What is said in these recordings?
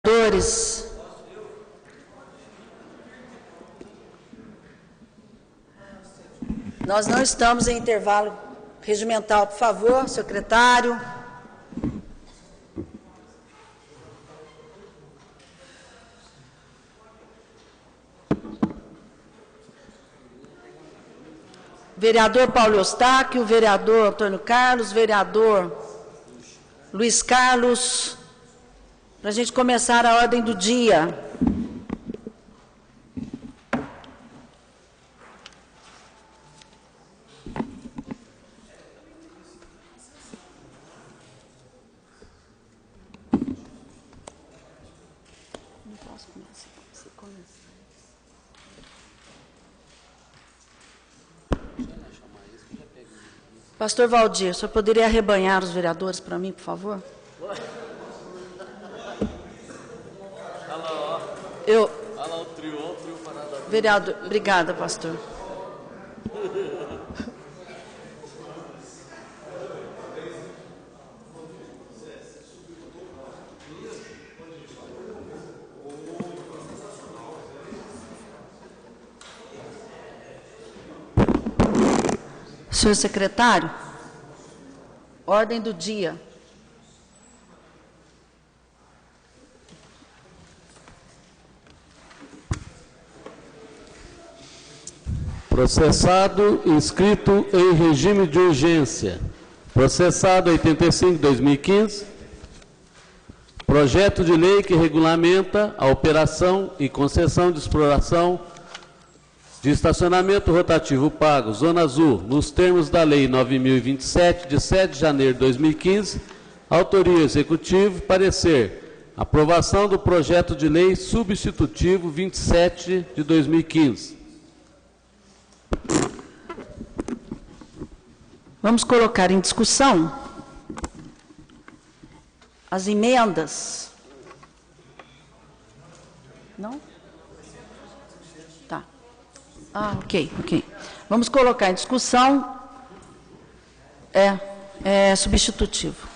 Vereadores, nós não estamos em intervalo regimental, por favor, secretário. Vereador Paulo Eustáquio, vereador Antônio Carlos, vereador Luiz Carlos, para a gente começar a ordem do dia. Pastor Valdir, o senhor poderia arrebanhar os vereadores para mim, por favor? Olha o trio parado. Vereador, obrigada, pastor. Senhor secretário, ordem do dia. Processado inscrito em regime de urgência. Processado 85/2015. Projeto de lei que regulamenta a operação e concessão de exploração de estacionamento rotativo pago, Zona Azul, nos termos da Lei 9.027, de 7 de janeiro de 2015, autoria executivo, parecer, aprovação do projeto de lei substitutivo 27 de 2015. Vamos colocar em discussão as emendas. Não? Tá. Ok. Vamos colocar em discussão, substitutivo.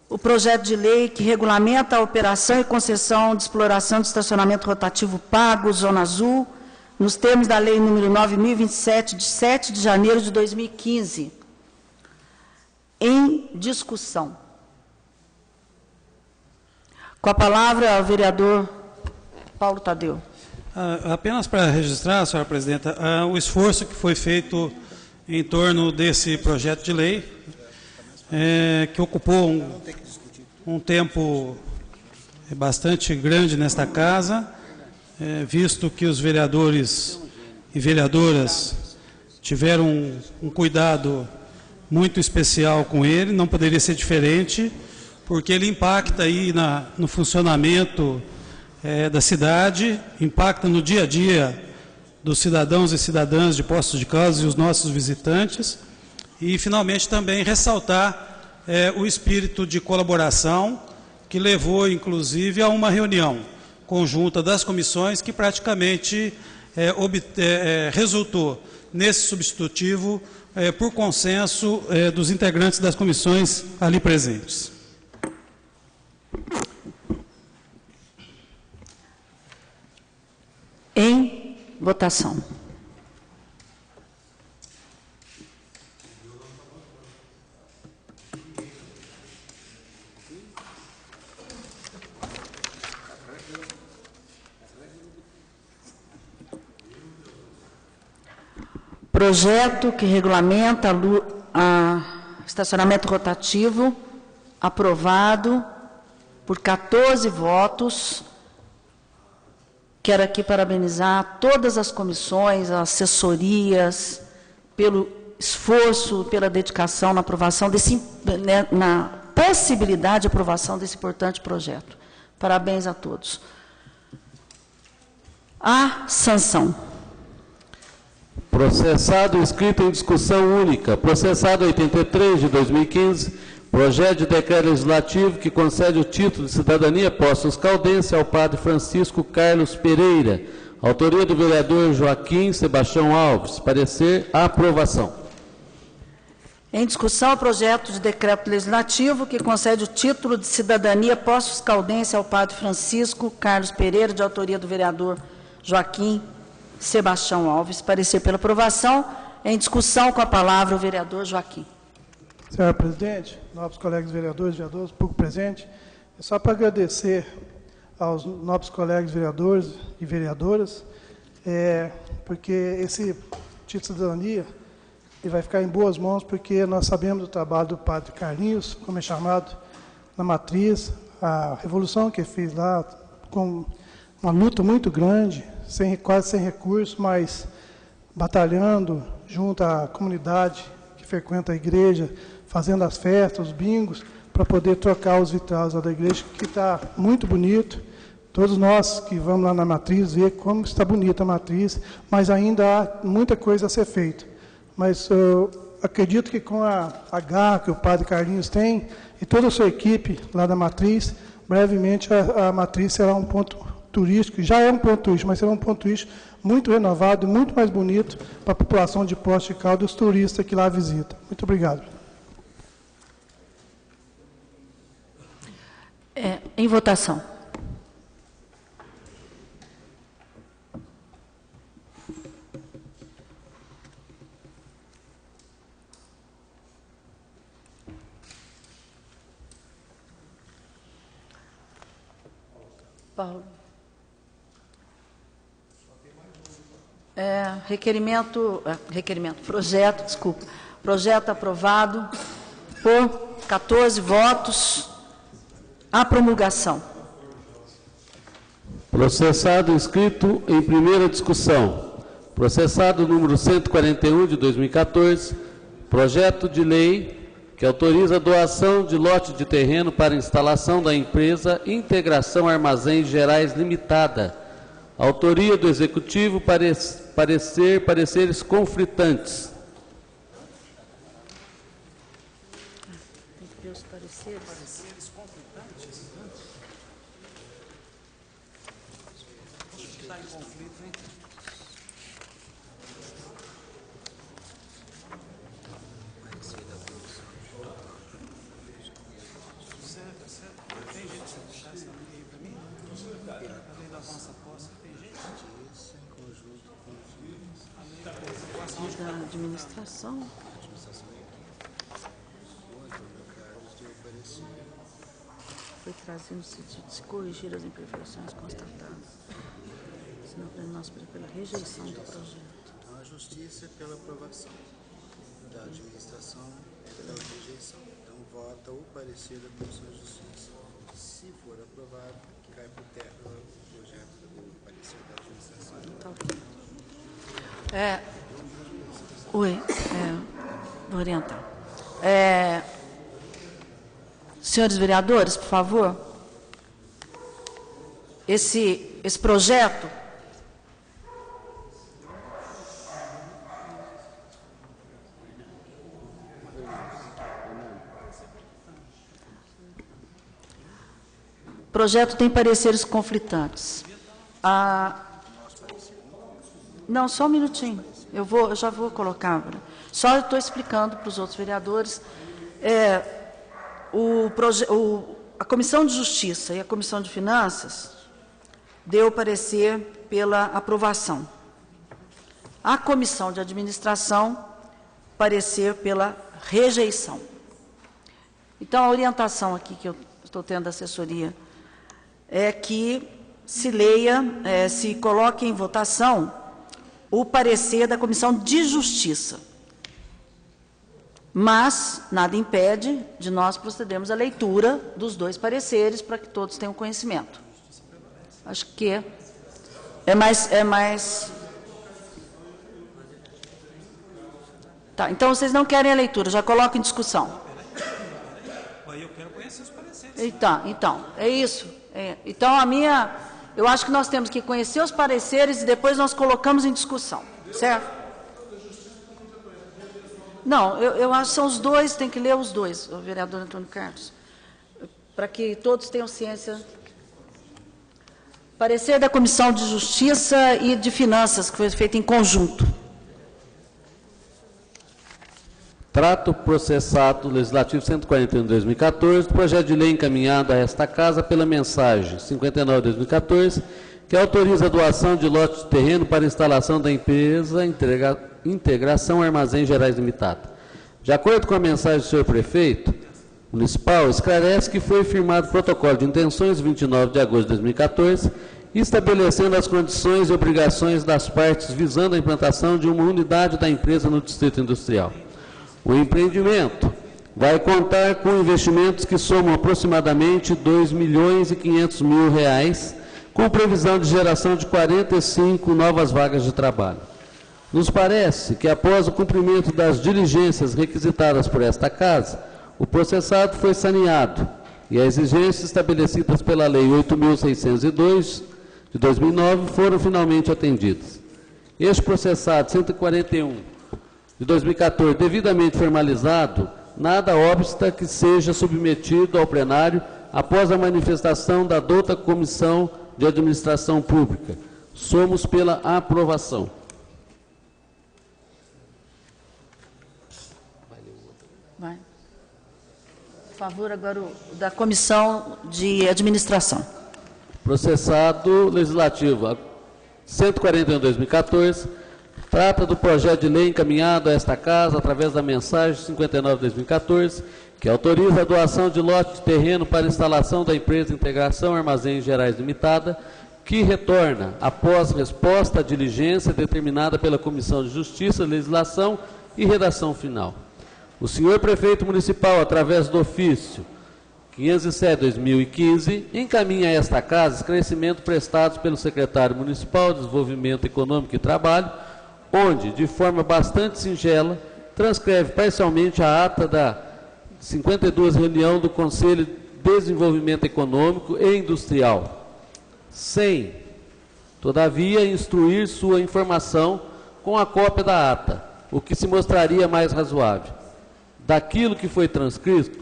O projeto de lei que regulamenta a operação e concessão de exploração de estacionamento rotativo pago, Zona Azul, nos termos da Lei número 9.027, de 7 de janeiro de 2015. Em discussão. Com a palavra, o vereador Paulo Tadeu. Apenas para registrar, senhora presidenta, o esforço que foi feito em torno desse projeto de lei, que ocupou um tempo bastante grande nesta casa, visto que os vereadores e vereadoras tiveram um cuidado muito especial com ele, não poderia ser diferente, porque ele impacta aí no funcionamento da cidade, impacta no dia a dia dos cidadãos e cidadãs de Poços de Caldas e os nossos visitantes, e finalmente também ressaltar o espírito de colaboração que levou inclusive a uma reunião conjunta das comissões que praticamente resultou nesse substitutivo por consenso dos integrantes das comissões ali presentes. Em votação. Projeto que regulamenta estacionamento rotativo, aprovado por 14 votos. Quero aqui parabenizar todas as comissões, as assessorias, pelo esforço, pela dedicação na aprovação na possibilidade de aprovação desse importante projeto. Parabéns a todos. A sanção. Processado inscrito em discussão única. Processado 83 de 2015. Projeto de decreto legislativo que concede o título de cidadania Poços Caldense ao padre Francisco Carlos Pereira. Autoria do vereador Joaquim Sebastião Alves. Parecer, aprovação. Em discussão, o projeto de decreto legislativo que concede o título de cidadania pós-fiscaldense ao padre Francisco Carlos Pereira, de autoria do vereador Joaquim Sebastião Alves. Parecer pela aprovação. Em discussão, com a palavra, o vereador Joaquim. Senhora presidente, nobres colegas vereadores, público presente, é só para agradecer aos nobres colegas vereadores e vereadoras, porque esse título de cidadania ele vai ficar em boas mãos, porque nós sabemos do trabalho do padre Carlinhos, como é chamado, na matriz, a revolução que ele fez lá, com uma luta muito grande, quase sem recursos, mas batalhando junto à comunidade que frequenta a igreja, fazendo as festas, os bingos, para poder trocar os vitrais lá da igreja, que está muito bonito. Todos nós que vamos lá na matriz ver como está bonita a matriz, mas ainda há muita coisa a ser feita. Mas eu acredito que com a garra que o padre Carlinhos tem e toda a sua equipe lá da matriz, brevemente a matriz será um ponto turístico, já é um ponto turístico, mas será um ponto turístico muito renovado e muito mais bonito para a população de Poços de Caldas e os turistas que lá visitam. Muito obrigado. Em votação. Paulo. Projeto aprovado por 14 votos. A promulgação. Processado inscrito em primeira discussão. Processado número 141 de 2014, projeto de lei que autoriza a doação de lote de terreno para instalação da empresa Integração Armazéns Gerais Limitada. Autoria do Executivo, pareceres conflitantes. Tem que ver os pareceres. Pareceres conflitantes? Acho que está em conflito, hein? Tem gente que deixar essa lei para mim? A lei da avança posse, tem gente? Da administração. Foi trazido no sentido de se corrigir as imperfeições constatadas. Senão, nós pela rejeição do projeto. Então, a justiça é pela aprovação, da administração é pela rejeição. Então, vota o parecer da Comissão de Justiça. Se for aprovado, cai por terra o projeto do parecer da administração. Tá ok. Vou orientar. Senhores vereadores, por favor, esse projeto tem pareceres conflitantes. Não, só um minutinho. Eu já vou colocar. Só estou explicando para os outros vereadores. A Comissão de Justiça e a Comissão de Finanças deu parecer pela aprovação. A Comissão de Administração, parecer pela rejeição. Então, a orientação aqui que eu estou tendo da assessoria é que se leia, se coloque em votação o parecer da Comissão de Justiça. Mas nada impede de nós procedermos à leitura dos dois pareceres para que todos tenham conhecimento. Acho que é mais... Tá, então vocês não querem a leitura, já coloco em discussão. Eu quero conhecer os pareceres. Então, é isso. Então, eu acho que nós temos que conhecer os pareceres e depois nós colocamos em discussão, certo? Não, eu acho que são os dois, tem que ler os dois, o vereador Antônio Carlos, para que todos tenham ciência. Parecer da Comissão de Justiça e de Finanças, que foi feito em conjunto. Está trato processado legislativo 141 de 2014, projeto de lei encaminhado a esta Casa pela mensagem 59 de 2014, que autoriza a doação de lote de terreno para instalação da empresa Integração Armazém Gerais Limitada. De acordo com a mensagem do senhor prefeito municipal, esclarece que foi firmado protocolo de intenções 29 de agosto de 2014, estabelecendo as condições e obrigações das partes visando a implantação de uma unidade da empresa no Distrito Industrial. O empreendimento vai contar com investimentos que somam aproximadamente R$ 2.500.000, com previsão de geração de 45 novas vagas de trabalho. Nos parece que, após o cumprimento das diligências requisitadas por esta Casa, o processado foi saneado e as exigências estabelecidas pela Lei 8.602, de 2009, foram finalmente atendidas. Este processado 141, de 2014, devidamente formalizado, nada obsta que seja submetido ao plenário após a manifestação da douta Comissão de Administração Pública. Somos pela aprovação. Vai. Por favor, agora o da Comissão de Administração. Processado legislativo 141 de 2014, trata do projeto de lei encaminhado a esta Casa através da mensagem 59 de 2014, que autoriza a doação de lote de terreno para instalação da empresa Integração Armazéns Gerais Limitada, que retorna após resposta à diligência determinada pela Comissão de Justiça, Legislação e Redação Final. O senhor prefeito municipal, através do ofício 507/2015, encaminha a esta Casa esclarecimentos prestados pelo secretário municipal de Desenvolvimento Econômico e Trabalho, onde, de forma bastante singela, transcreve parcialmente a ata da 52 reunião do Conselho de Desenvolvimento Econômico e Industrial, sem, todavia, instruir sua informação com a cópia da ata, o que se mostraria mais razoável. Daquilo que foi transcrito,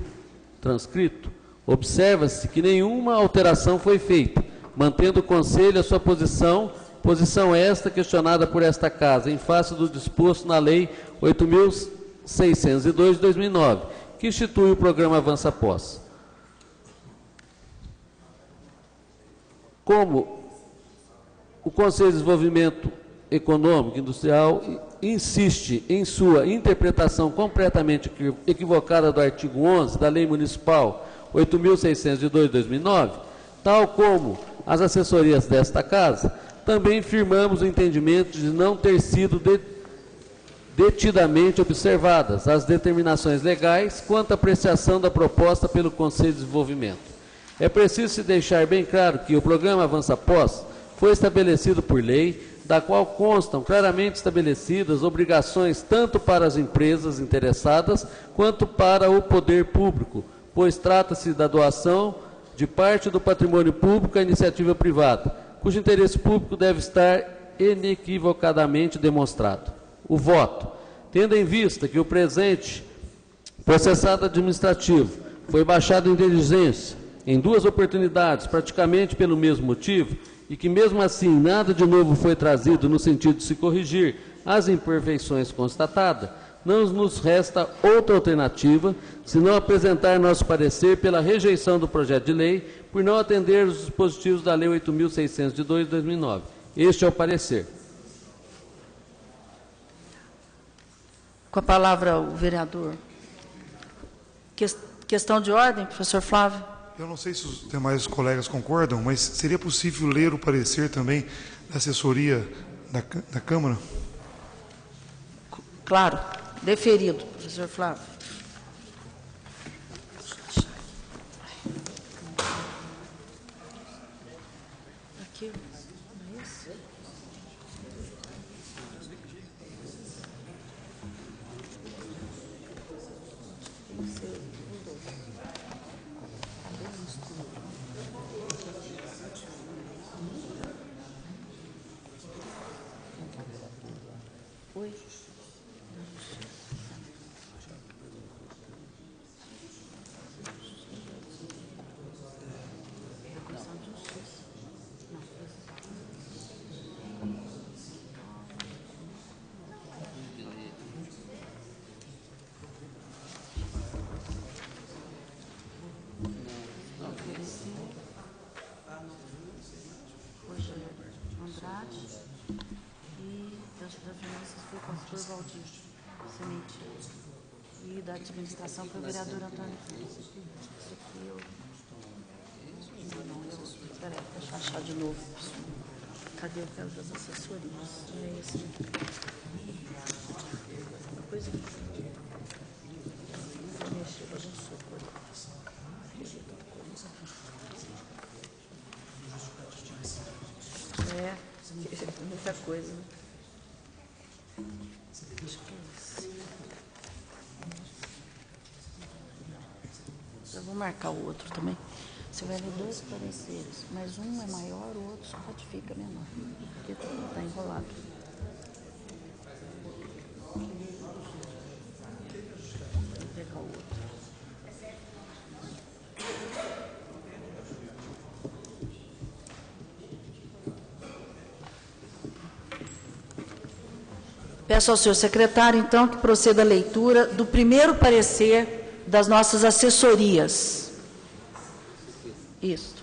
observa-se que nenhuma alteração foi feita, mantendo o Conselho a sua posição esta questionada por esta Casa, em face do disposto na Lei 8.602 de 2009, que institui o programa Avança Pós. Como o Conselho de Desenvolvimento Econômico e Industrial insiste em sua interpretação completamente equivocada do artigo 11 da Lei Municipal 8.602 de 2009, tal como as assessorias desta Casa, também firmamos o entendimento de não ter sido detidamente observadas as determinações legais quanto à apreciação da proposta pelo Conselho de Desenvolvimento. É preciso se deixar bem claro que o programa Avança Pós foi estabelecido por lei, da qual constam claramente estabelecidas obrigações tanto para as empresas interessadas quanto para o poder público, pois trata-se da doação de parte do patrimônio público à iniciativa privada, cujo interesse público deve estar inequivocadamente demonstrado. O voto, tendo em vista que o presente processado administrativo foi baixado em diligência em duas oportunidades, praticamente pelo mesmo motivo, e que mesmo assim nada de novo foi trazido no sentido de se corrigir as imperfeições constatadas, não nos resta outra alternativa, senão apresentar nosso parecer pela rejeição do projeto de lei, por não atender os dispositivos da Lei 8.602 de 2009. Este é o parecer. Com a palavra o vereador. Questão de ordem, professor Flávio. Eu não sei se os demais colegas concordam, mas seria possível ler o parecer também da assessoria da Câmara? Claro, deferido, professor Flávio. Aqui, não é isso? Oi. Contabilidade e das Finanças foi o pastor Valdir Semente. E da Administração foi o vereador Antônio Filho. Esse aqui eu... Não, espera aí, deixa eu achar de novo. Cadê o caso das assessorias? É esse aqui. Depois eu vou mexer, eu não sou coisa. É, muita coisa, né? Acho que é isso. Eu vou marcar o outro também. Você vai ler 2 pareceres, mas um é maior, o outro só ratifica menor, porque está enrolado. Vou pegar o outro. Peço ao senhor secretário, então, que proceda a leitura do primeiro parecer das nossas assessorias. Isso.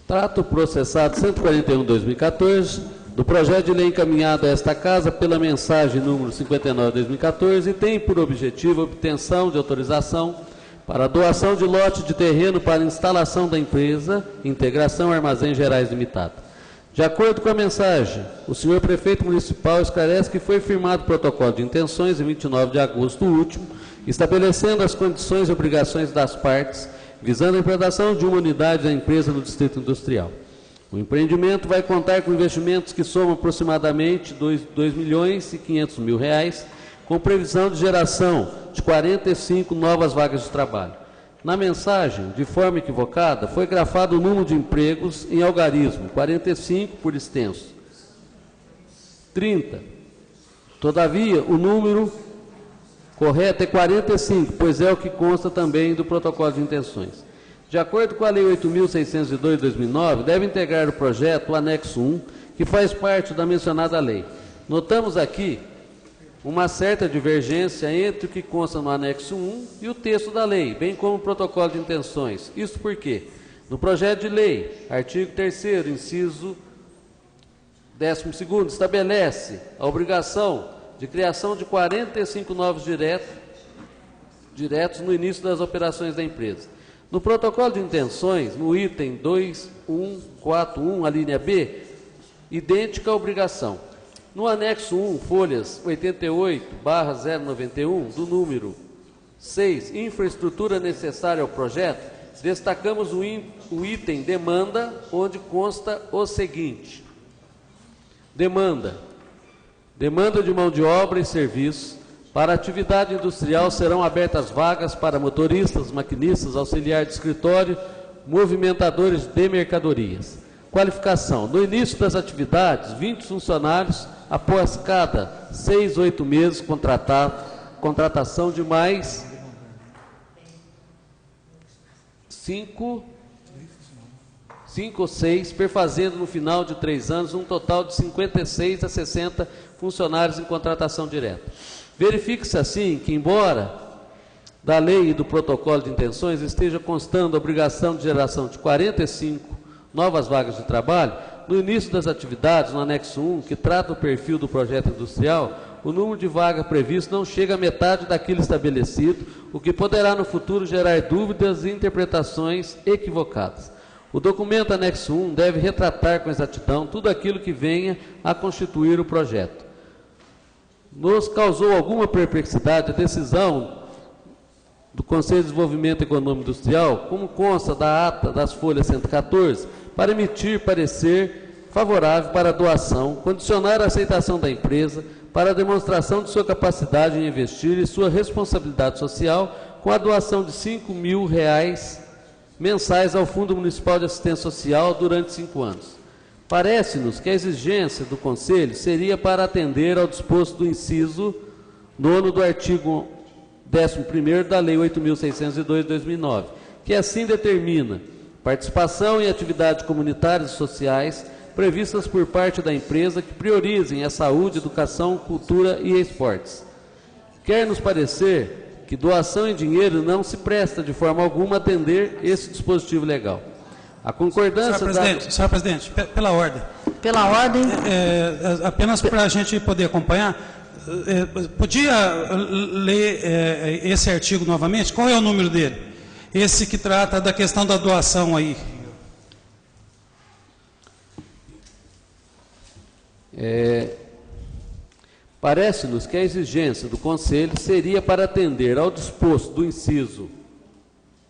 Trato processado 141/2014 do projeto de lei encaminhado a esta Casa pela mensagem número 59/2014 e tem por objetivo a obtenção de autorização para a doação de lote de terreno para instalação da empresa Integração Armazéns Gerais Limitada. De acordo com a mensagem, o senhor prefeito municipal esclarece que foi firmado protocolo de intenções em 29 de agosto último, estabelecendo as condições e obrigações das partes, visando a implantação de uma unidade da empresa no Distrito Industrial. O empreendimento vai contar com investimentos que somam aproximadamente R$ 2.500.000, com previsão de geração de 45 novas vagas de trabalho. Na mensagem, de forma equivocada, foi grafado o número de empregos em algarismo, 45 por extenso, 30. Todavia, o número correto é 45, pois é o que consta também do protocolo de intenções. De acordo com a Lei 8.602 de 2009, deve integrar o projeto o anexo 1, que faz parte da mencionada lei. Notamos aqui uma certa divergência entre o que consta no anexo 1 e o texto da lei, bem como o protocolo de intenções. Isso porque, no projeto de lei, artigo 3º, inciso 12º, estabelece a obrigação de criação de 45 novos diretos no início das operações da empresa. No protocolo de intenções, no item 2.1.4.1, a linha B, idêntica à obrigação. No anexo 1, folhas 88/091, do número 6, infraestrutura necessária ao projeto, destacamos o item demanda, onde consta o seguinte: demanda de mão de obra e serviços. Para a atividade industrial serão abertas vagas para motoristas, maquinistas, auxiliar de escritório, movimentadores de mercadorias. Qualificação: no início das atividades, 20 funcionários, após cada 6, 8 meses, contratação de mais 5 ou 6, perfazendo no final de 3 anos um total de 56 a 60 funcionários em contratação direta. Verifique-se assim que, embora da lei e do protocolo de intenções esteja constando a obrigação de geração de 45 novas vagas de trabalho, no início das atividades, no anexo 1, que trata o perfil do projeto industrial, o número de vagas previsto não chega à metade daquilo estabelecido, o que poderá no futuro gerar dúvidas e interpretações equivocadas. O documento anexo 1 deve retratar com exatidão tudo aquilo que venha a constituir o projeto. Nos causou alguma perplexidade a decisão do Conselho de Desenvolvimento Econômico Industrial, como consta da ata das folhas 114, para emitir parecer favorável para a doação, condicionar a aceitação da empresa para a demonstração de sua capacidade em investir e sua responsabilidade social com a doação de R$ 5.000 mensais ao Fundo Municipal de Assistência Social durante 5 anos. Parece-nos que a exigência do Conselho seria para atender ao disposto do inciso 9º do artigo 11º da Lei 8.602 de 2009, que assim determina participação em atividades comunitárias e sociais previstas por parte da empresa que priorizem a saúde, educação, cultura e esportes. Quer nos parecer que doação em dinheiro não se presta de forma alguma a atender esse dispositivo legal. A concordância Senhor presidente, pela ordem. Pela ordem, Apenas para a gente poder acompanhar, podia ler esse artigo novamente? Qual é o número dele? Esse que trata da questão da doação aí. Parece-nos que a exigência do Conselho seria para atender ao disposto do inciso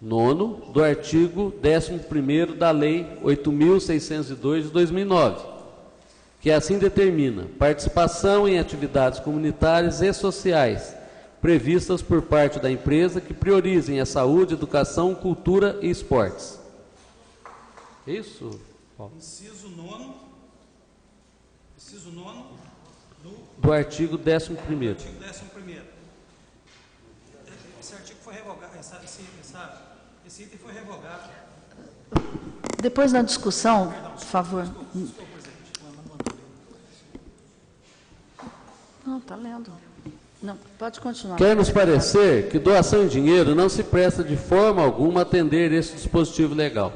9º do artigo 11º da Lei 8.602 de 2009, que assim determina participação em atividades comunitárias e sociais previstas por parte da empresa que priorizem a saúde, educação, cultura e esportes. Isso? Inciso 9º. Inciso 9º do artigo 11º. Artigo 11º. Esse artigo foi revogado, esse item foi revogado. depois da discussão, por favor. Não, está lendo. Não, pode continuar. Quer nos parecer que doação em dinheiro não se presta de forma alguma a atender esse dispositivo legal.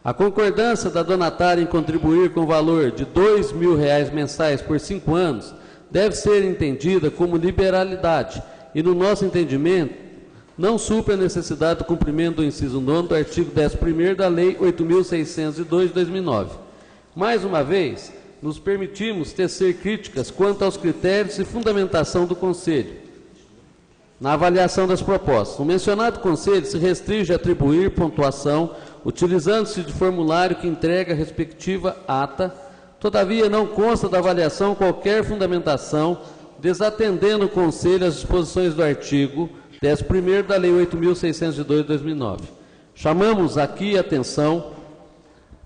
A concordância da donatária em contribuir com o valor de R$2.000 mensais por 5 anos deve ser entendida como liberalidade e, no nosso entendimento, não supre a necessidade do cumprimento do inciso 9º do artigo 11º da Lei 8.602 de 2009. Mais uma vez, nos permitimos tecer críticas quanto aos critérios e fundamentação do Conselho na avaliação das propostas. O mencionado Conselho se restringe a atribuir pontuação utilizando-se de formulário que entrega a respectiva ata. Todavia, não consta da avaliação qualquer fundamentação, desatendendo o Conselho às disposições do artigo 11º da Lei 8.602 de 2009. Chamamos aqui a atenção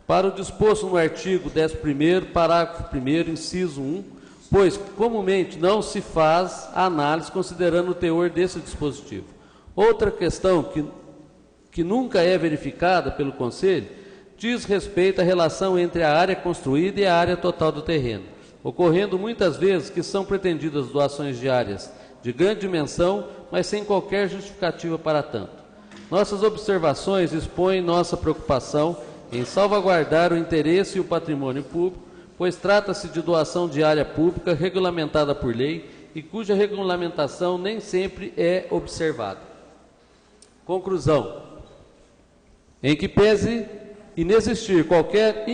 para o disposto no artigo 11º, parágrafo 1º, inciso 1, pois comumente não se faz a análise considerando o teor desse dispositivo. Outra questão que nunca é verificada pelo Conselho diz respeito à relação entre a área construída e a área total do terreno, ocorrendo muitas vezes que são pretendidas doações de áreas de grande dimensão, mas sem qualquer justificativa para tanto. Nossas observações expõem nossa preocupação em salvaguardar o interesse e o patrimônio público, pois trata-se de doação de área pública regulamentada por lei e cuja regulamentação nem sempre é observada. Conclusão. Em que pese inexistir qualquer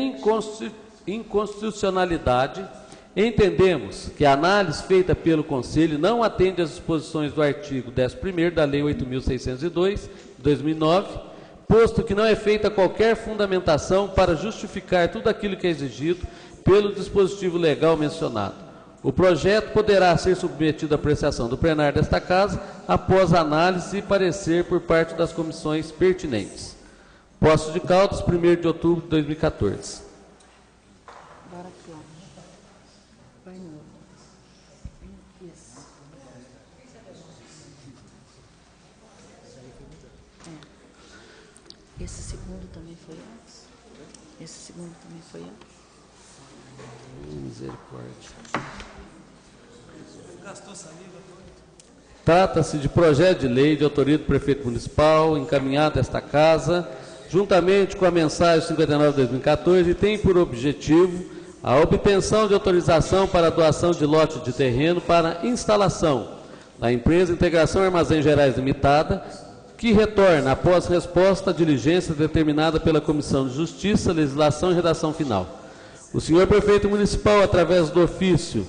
inconstitucionalidade, entendemos que a análise feita pelo Conselho não atende às disposições do artigo 11º da Lei 8.602, de 2009, posto que não é feita qualquer fundamentação para justificar tudo aquilo que é exigido pelo dispositivo legal mencionado. O projeto poderá ser submetido à apreciação do plenário desta Casa após análise e parecer por parte das comissões pertinentes. Poços de Caldas, 1º de outubro de 2014. Esse segundo também foi antes? Esse segundo também foi antes? Misericórdia. Trata-se de projeto de lei de autoria do prefeito municipal, encaminhado a esta Casa, juntamente com a mensagem 59 de 2014, e tem por objetivo a obtenção de autorização para a doação de lote de terreno para instalação da empresa Integração Armazéns Gerais Limitada, que retorna após resposta à diligência determinada pela Comissão de Justiça, Legislação e Redação Final. O senhor prefeito municipal, através do ofício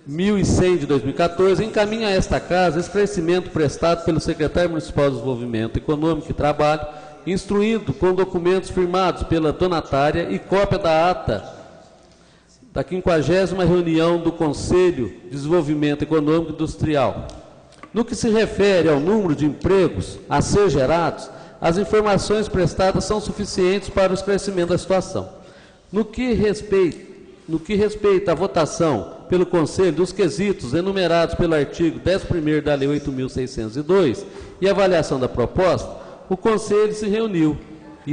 1100 de 2014, encaminha a esta Casa esclarecimento prestado pelo secretário municipal de Desenvolvimento Econômico e Trabalho, instruindo com documentos firmados pela donatária e cópia da ata da 50ª reunião do Conselho de Desenvolvimento Econômico e Industrial. No que se refere ao número de empregos a ser gerados, as informações prestadas são suficientes para o esclarecimento da situação. No que respeita à votação pelo Conselho dos quesitos enumerados pelo artigo 11º da Lei 8.602 e avaliação da proposta, o Conselho se reuniu e,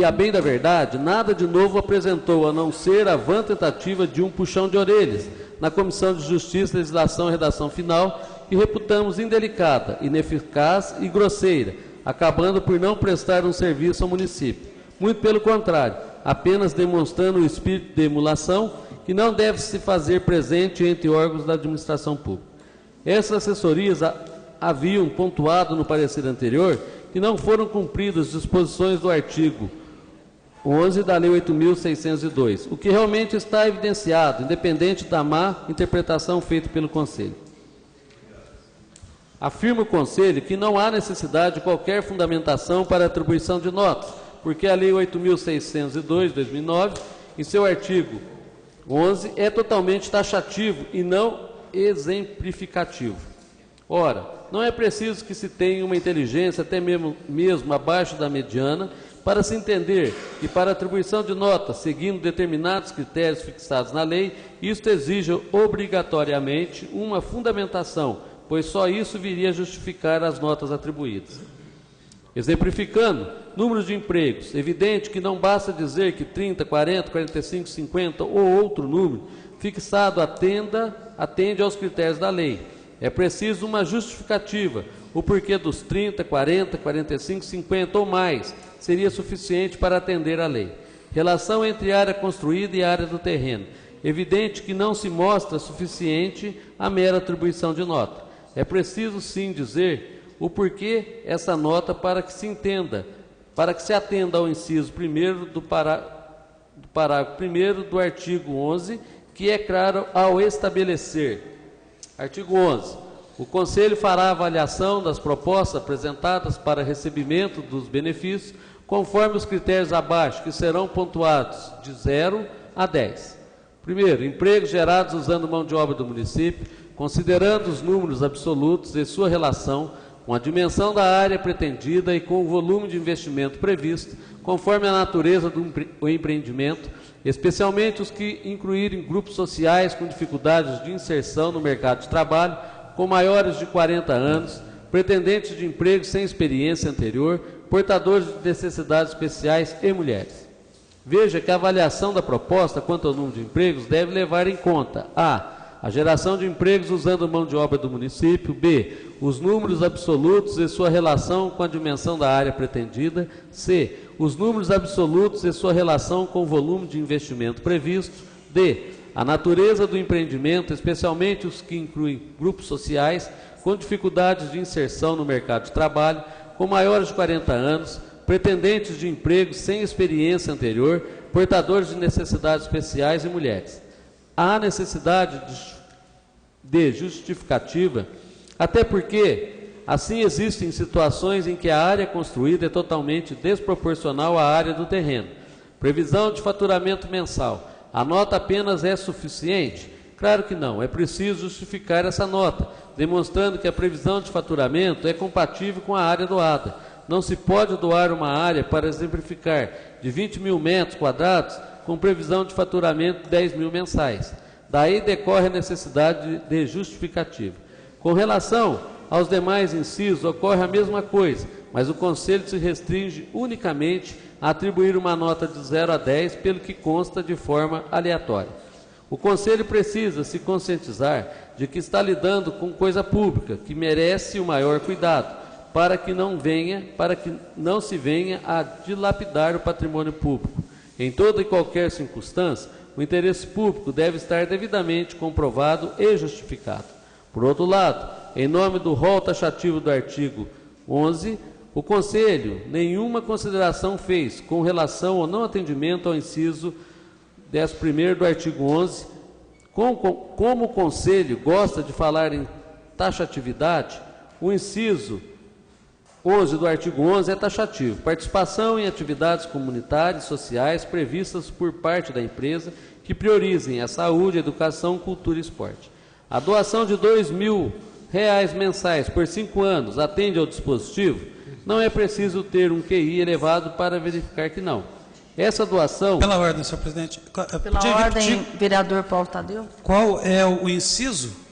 a bem da verdade, nada de novo apresentou, a não ser a vã tentativa de um puxão de orelhas na Comissão de Justiça, Legislação e Redação Final, que reputamos indelicada, ineficaz e grosseira, acabando por não prestar um serviço ao município. Muito pelo contrário, apenas demonstrando o espírito de emulação que não deve se fazer presente entre órgãos da administração pública. Essas assessorias haviam pontuado no parecer anterior que não foram cumpridas as disposições do artigo 11 da Lei 8.602, o que realmente está evidenciado, independente da má interpretação feita pelo Conselho. Afirma o Conselho que não há necessidade de qualquer fundamentação para atribuição de notas, porque a Lei 8.602 de 2009, em seu artigo 11, é totalmente taxativo e não exemplificativo. Ora, não é preciso que se tenha uma inteligência até mesmo abaixo da mediana para se entender que para atribuição de notas, seguindo determinados critérios fixados na lei, isto exige obrigatoriamente uma fundamentação, pois só isso viria a justificar as notas atribuídas. Exemplificando, números de empregos, evidente que não basta dizer que 30, 40, 45, 50 ou outro número fixado atende aos critérios da lei. É preciso uma justificativa, o porquê dos 30, 40, 45, 50 ou mais seria suficiente para atender à lei. Relação entre área construída e área do terreno. Evidente que não se mostra suficiente a mera atribuição de nota. É preciso sim dizer o porquê essa nota para que se entenda, para que se atenda ao inciso 1º do parágrafo 1º do artigo 11, que é claro ao estabelecer. Artigo 11. O Conselho fará avaliação das propostas apresentadas para recebimento dos benefícios conforme os critérios abaixo, que serão pontuados de 0 a 10. Primeiro, empregos gerados usando mão de obra do município, considerando os números absolutos e sua relação com a dimensão da área pretendida e com o volume de investimento previsto, conforme a natureza do empreendimento, especialmente os que incluírem grupos sociais com dificuldades de inserção no mercado de trabalho, com maiores de 40 anos, pretendentes de emprego sem experiência anterior, portadores de necessidades especiais e mulheres. Veja que a avaliação da proposta quanto ao número de empregos deve levar em conta a geração de empregos usando mão de obra do município, b, os números absolutos e sua relação com a dimensão da área pretendida, c, os números absolutos e sua relação com o volume de investimento previsto, d, a natureza do empreendimento, especialmente os que incluem grupos sociais com dificuldades de inserção no mercado de trabalho, com maiores de 40 anos, pretendentes de emprego sem experiência anterior, portadores de necessidades especiais e mulheres. Há necessidade de justificativa, até porque, assim, existem situações em que a área construída é totalmente desproporcional à área do terreno. Previsão de faturamento mensal. A nota apenas é suficiente? Claro que não, é preciso justificar essa nota, demonstrando que a previsão de faturamento é compatível com a área doada. Não se pode doar uma área, para exemplificar, de 20 mil metros quadrados, com previsão de faturamento de 10 mil mensais. Daí decorre a necessidade de justificativa. Com relação aos demais incisos, ocorre a mesma coisa, mas o Conselho se restringe unicamente a atribuir uma nota de 0 a 10, pelo que consta de forma aleatória. O Conselho precisa se conscientizar de que está lidando com coisa pública, que merece o maior cuidado, para que não se venha a dilapidar o patrimônio público. Em toda e qualquer circunstância, o interesse público deve estar devidamente comprovado e justificado. Por outro lado, em nome do rol taxativo do artigo 11, o Conselho nenhuma consideração fez com relação ao não atendimento ao inciso 11º do artigo 11. Como o Conselho gosta de falar em taxatividade, o inciso 11 do artigo 11 é taxativo. Participação em atividades comunitárias e sociais previstas por parte da empresa que priorizem a saúde, educação, cultura e esporte. A doação de R$2.000 mensais por 5 anos atende ao dispositivo? Não é preciso ter um QI elevado para verificar que não. Essa doação... Pela ordem, senhor presidente. Pela ordem, vereador Paulo Tadeu. Qual é o inciso?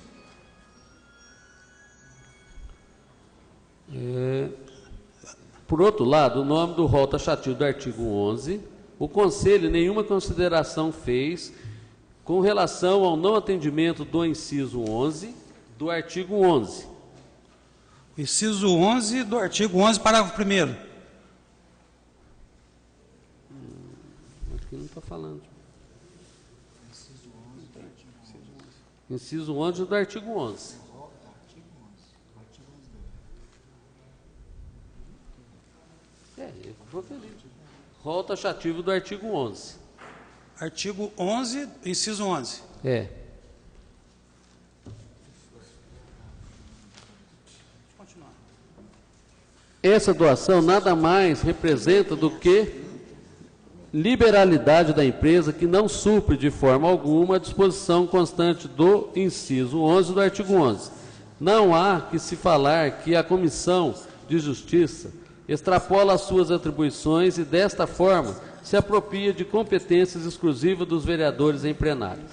Por outro lado, o nome do rol taxativo do artigo 11, o Conselho nenhuma consideração fez com relação ao não atendimento do inciso 11 do artigo 11. Inciso 11 do artigo 11, parágrafo 1º. Aqui não está falando. Inciso 11 do artigo 11. Eu vou feliz. Rol taxativo do artigo 11. Artigo 11, inciso 11. É. Essa doação nada mais representa do que liberalidade da empresa que não supre de forma alguma a disposição constante do inciso 11 do artigo 11. Não há que se falar que a Comissão de Justiça extrapola as suas atribuições e, desta forma, se apropria de competências exclusivas dos vereadores em plenário.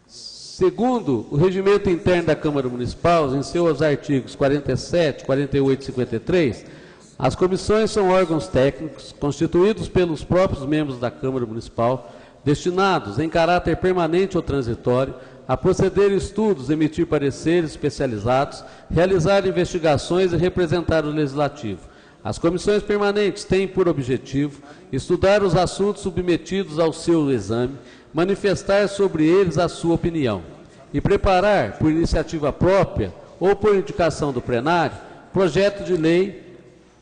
Segundo o regimento interno da Câmara Municipal, em seus artigos 47, 48 e 53, as comissões são órgãos técnicos constituídos pelos próprios membros da Câmara Municipal, destinados, em caráter permanente ou transitório, a proceder estudos, emitir pareceres especializados, realizar investigações e representar o Legislativo. As comissões permanentes têm por objetivo estudar os assuntos submetidos ao seu exame, manifestar sobre eles a sua opinião e preparar, por iniciativa própria ou por indicação do plenário, projeto de lei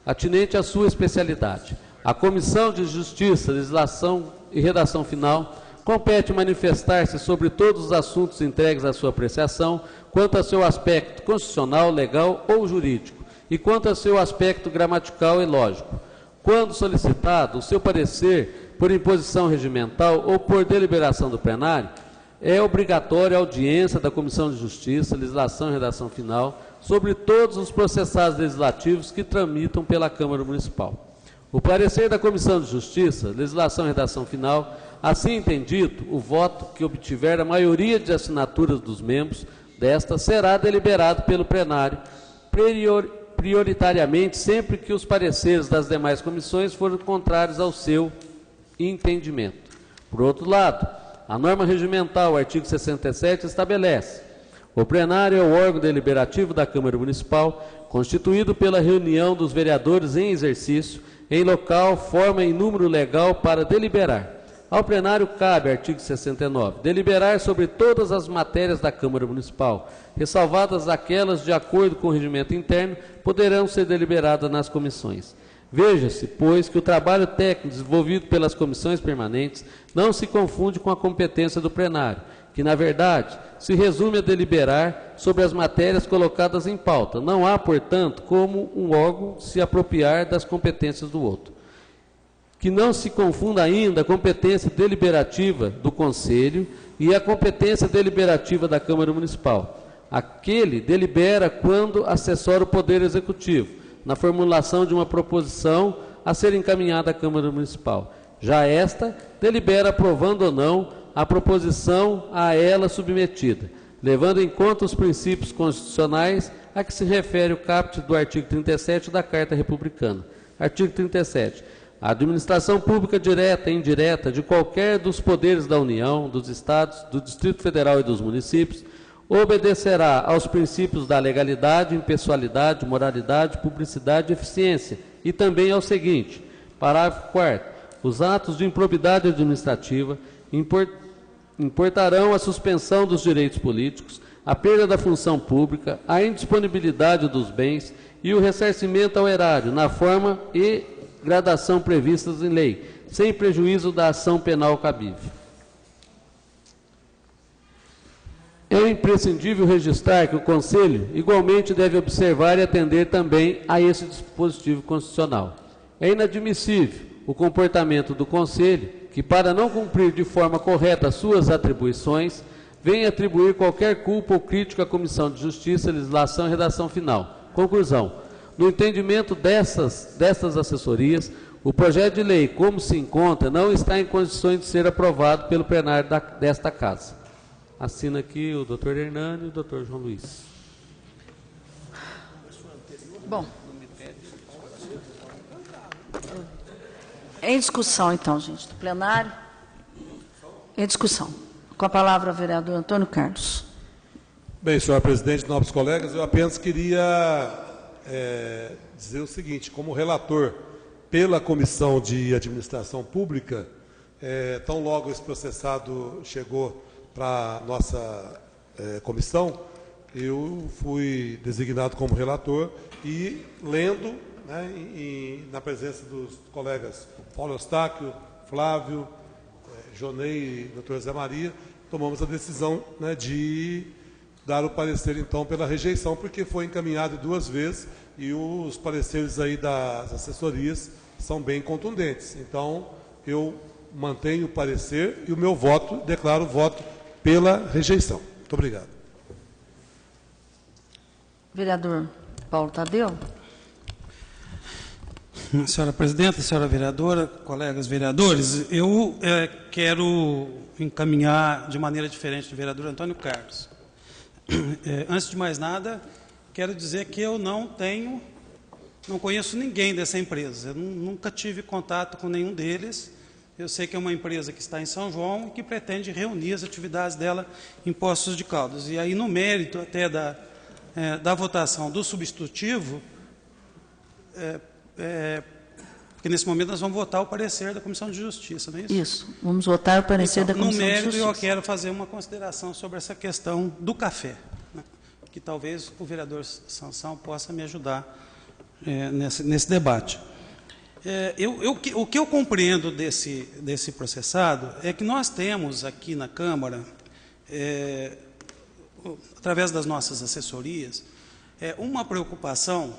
atinente à sua especialidade. A Comissão de Justiça, Legislação e Redação Final compete manifestar-se sobre todos os assuntos entregues à sua apreciação, quanto a seu aspecto constitucional, legal ou jurídico, e quanto a seu aspecto gramatical e lógico. Quando solicitado, o seu parecer, por imposição regimental ou por deliberação do plenário, é obrigatória a audiência da Comissão de Justiça, Legislação e Redação Final sobre todos os processados legislativos que tramitam pela Câmara Municipal. O parecer da Comissão de Justiça, Legislação e Redação Final, assim entendido, o voto que obtiver a maioria de assinaturas dos membros desta será deliberado pelo plenário prioritariamente sempre que os pareceres das demais comissões forem contrários ao seu entendimento. Por outro lado, a norma regimental, artigo 67, estabelece: o plenário é o órgão deliberativo da Câmara Municipal, constituído pela reunião dos vereadores em exercício, em local, forma e número legal para deliberar. Ao plenário cabe, artigo 69, deliberar sobre todas as matérias da Câmara Municipal, ressalvadas aquelas de acordo com o regimento interno, poderão ser deliberadas nas comissões. Veja-se, pois, que o trabalho técnico desenvolvido pelas comissões permanentes não se confunde com a competência do plenário, que, na verdade, se resume a deliberar sobre as matérias colocadas em pauta. Não há, portanto, como um órgão se apropriar das competências do outro. Que não se confunda ainda a competência deliberativa do Conselho e a competência deliberativa da Câmara Municipal. Aquele delibera quando assessora o Poder Executivo, na formulação de uma proposição a ser encaminhada à Câmara Municipal. Já esta delibera aprovando ou não a proposição a ela submetida, levando em conta os princípios constitucionais a que se refere o caput do artigo 37 da Carta Republicana. Artigo 37. A administração pública direta e indireta de qualquer dos poderes da União, dos Estados, do Distrito Federal e dos municípios, obedecerá aos princípios da legalidade, impessoalidade, moralidade, publicidade e eficiência, e também ao seguinte: parágrafo 4º, os atos de improbidade administrativa importarão a suspensão dos direitos políticos, a perda da função pública, a indisponibilidade dos bens e o ressarcimento ao erário, na forma e gradação previstas em lei, sem prejuízo da ação penal cabível. É imprescindível registrar que o Conselho igualmente deve observar e atender também a esse dispositivo constitucional. É inadmissível o comportamento do Conselho, que, para não cumprir de forma correta as suas atribuições, vem atribuir qualquer culpa ou crítica à Comissão de Justiça, Legislação e Redação Final. Conclusão: no entendimento destas assessorias, o projeto de lei, como se encontra, não está em condições de ser aprovado pelo plenário desta Casa. Assina aqui o doutor Hernani e o doutor João Luiz. Bom. Em discussão, então, gente, do plenário. Em discussão. Com a palavra o vereador Antônio Carlos. Bem, senhora presidente, nobres colegas, eu apenas queria dizer o seguinte: como relator pela Comissão de Administração Pública, tão logo esse processado chegou para a nossa comissão, eu fui designado como relator e lendo, né, na presença dos colegas Paulo Eustáquio, Flávio, Jonei e doutor Zé Maria, tomamos a decisão, né, de dar o parecer, então, pela rejeição, porque foi encaminhado 2 vezes e os pareceres aí das assessorias são bem contundentes. Então, eu mantenho o parecer e o meu voto, declaro voto pela rejeição. Muito obrigado. Vereador Paulo Tadeu. Senhora presidenta, senhora vereadora, colegas vereadores, eu quero encaminhar de maneira diferente do vereador Antônio Carlos. Antes de mais nada, quero dizer que eu não conheço ninguém dessa empresa. Eu nunca tive contato com nenhum deles. Eu sei que é uma empresa que está em São João e que pretende reunir as atividades dela em Poços de Caldas. E aí, no mérito até da votação do substitutivo, porque nesse momento nós vamos votar o parecer da Comissão de Justiça, não é isso? Isso, vamos votar o parecer da Comissão de Justiça. No mérito, eu quero fazer uma consideração sobre essa questão do café, né, que talvez o vereador Sansão possa me ajudar nesse debate. O que eu compreendo desse processado é que nós temos aqui na Câmara, através das nossas assessorias, uma preocupação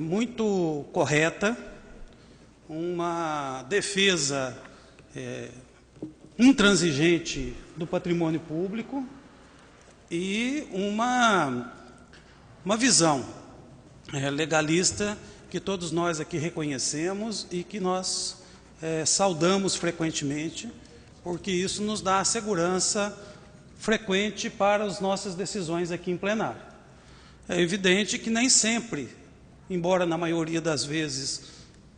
muito correta, uma defesa intransigente do patrimônio público e uma visão legalista que todos nós aqui reconhecemos e que nós saudamos frequentemente, porque isso nos dá a segurança frequente para as nossas decisões aqui em plenário. É evidente que nem sempre, embora na maioria das vezes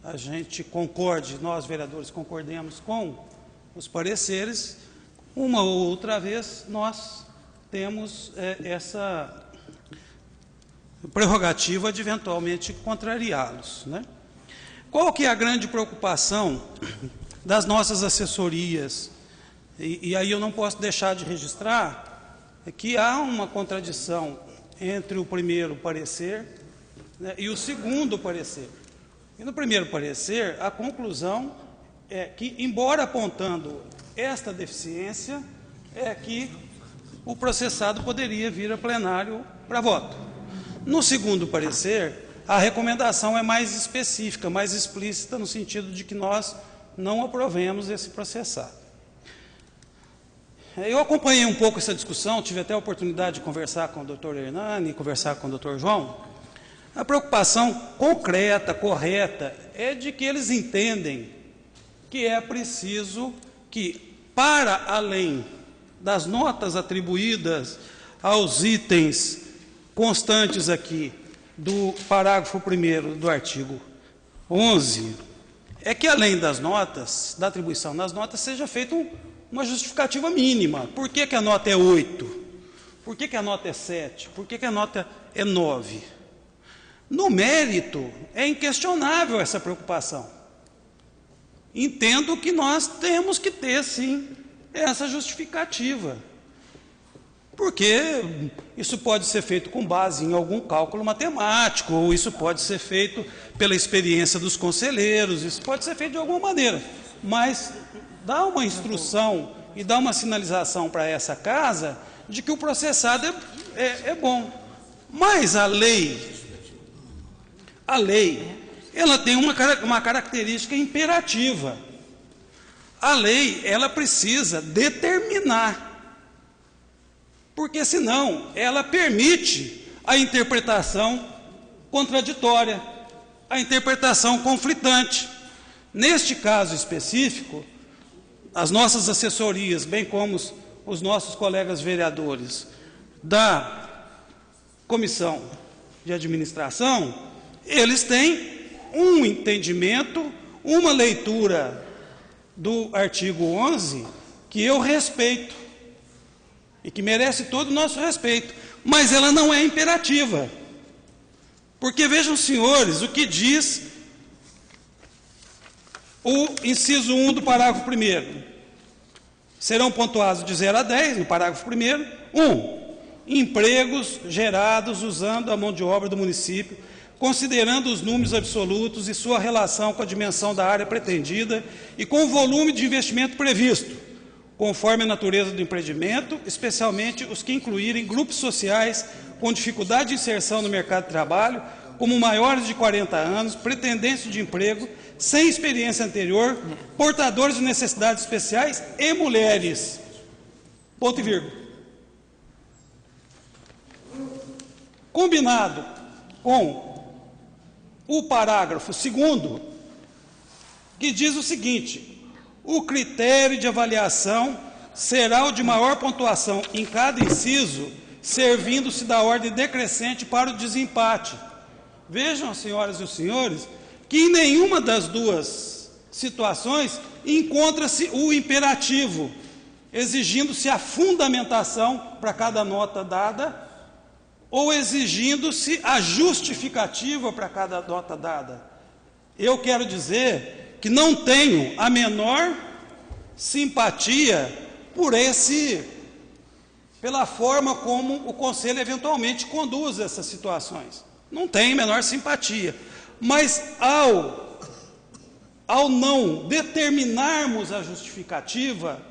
a gente concorde, nós vereadores concordemos com os pareceres, uma ou outra vez nós temos essa prerrogativa de eventualmente contrariá-los, né? Qual que é a grande preocupação das nossas assessorias? E aí eu não posso deixar de registrar que há uma contradição entre o primeiro parecer, né, e o segundo parecer. E no primeiro parecer, a conclusão é que, embora apontando esta deficiência, é que o processado poderia vir a plenário para voto. No segundo parecer, a recomendação é mais específica, mais explícita, no sentido de que nós não aprovemos esse processado. Eu acompanhei um pouco essa discussão, tive até a oportunidade de conversar com o doutor Hernani, conversar com o doutor João. A preocupação concreta, correta, é de que eles entendem que é preciso que, para além das notas atribuídas aos itens constantes aqui do parágrafo 1º do artigo 11, é que além das notas, da atribuição das notas, seja feita uma justificativa mínima. Por que a nota é 8? Por que a nota é 7? Por que a nota é 9? No mérito, é inquestionável essa preocupação. Entendo que nós temos que ter, sim, essa justificativa. Porque isso pode ser feito com base em algum cálculo matemático, ou isso pode ser feito pela experiência dos conselheiros, isso pode ser feito de alguma maneira. Mas dá uma instrução e dá uma sinalização para essa casa de que o processado é bom. Mas a lei, ela tem uma característica imperativa. A lei, ela precisa determinar, porque senão ela permite a interpretação contraditória, a interpretação conflitante. Neste caso específico, as nossas assessorias, bem como os nossos colegas vereadores da Comissão de Administração, eles têm um entendimento, uma leitura do artigo 11 que eu respeito e que merece todo o nosso respeito, mas ela não é imperativa. Porque vejam, senhores, o que diz o inciso 1 do parágrafo 1º. Serão pontuados de 0 a 10, no parágrafo 1º. 1. Empregos gerados usando a mão de obra do município, considerando os números absolutos e sua relação com a dimensão da área pretendida e com o volume de investimento previsto, conforme a natureza do empreendimento, especialmente os que incluírem grupos sociais com dificuldade de inserção no mercado de trabalho, como maiores de 40 anos, pretendentes de emprego, sem experiência anterior, portadores de necessidades especiais e mulheres. Ponto e vírgula. Combinado com o parágrafo 2º, que diz o seguinte: o critério de avaliação será o de maior pontuação em cada inciso, servindo-se da ordem decrescente para o desempate. Vejam, senhoras e os senhores, que em nenhuma das duas situações encontra-se o imperativo, exigindo-se a fundamentação para cada nota dada, ou exigindo-se a justificativa para cada nota dada. Eu quero dizer que não tenho a menor simpatia pela forma como o Conselho eventualmente conduz essas situações. Não tenho a menor simpatia. Mas ao não determinarmos a justificativa,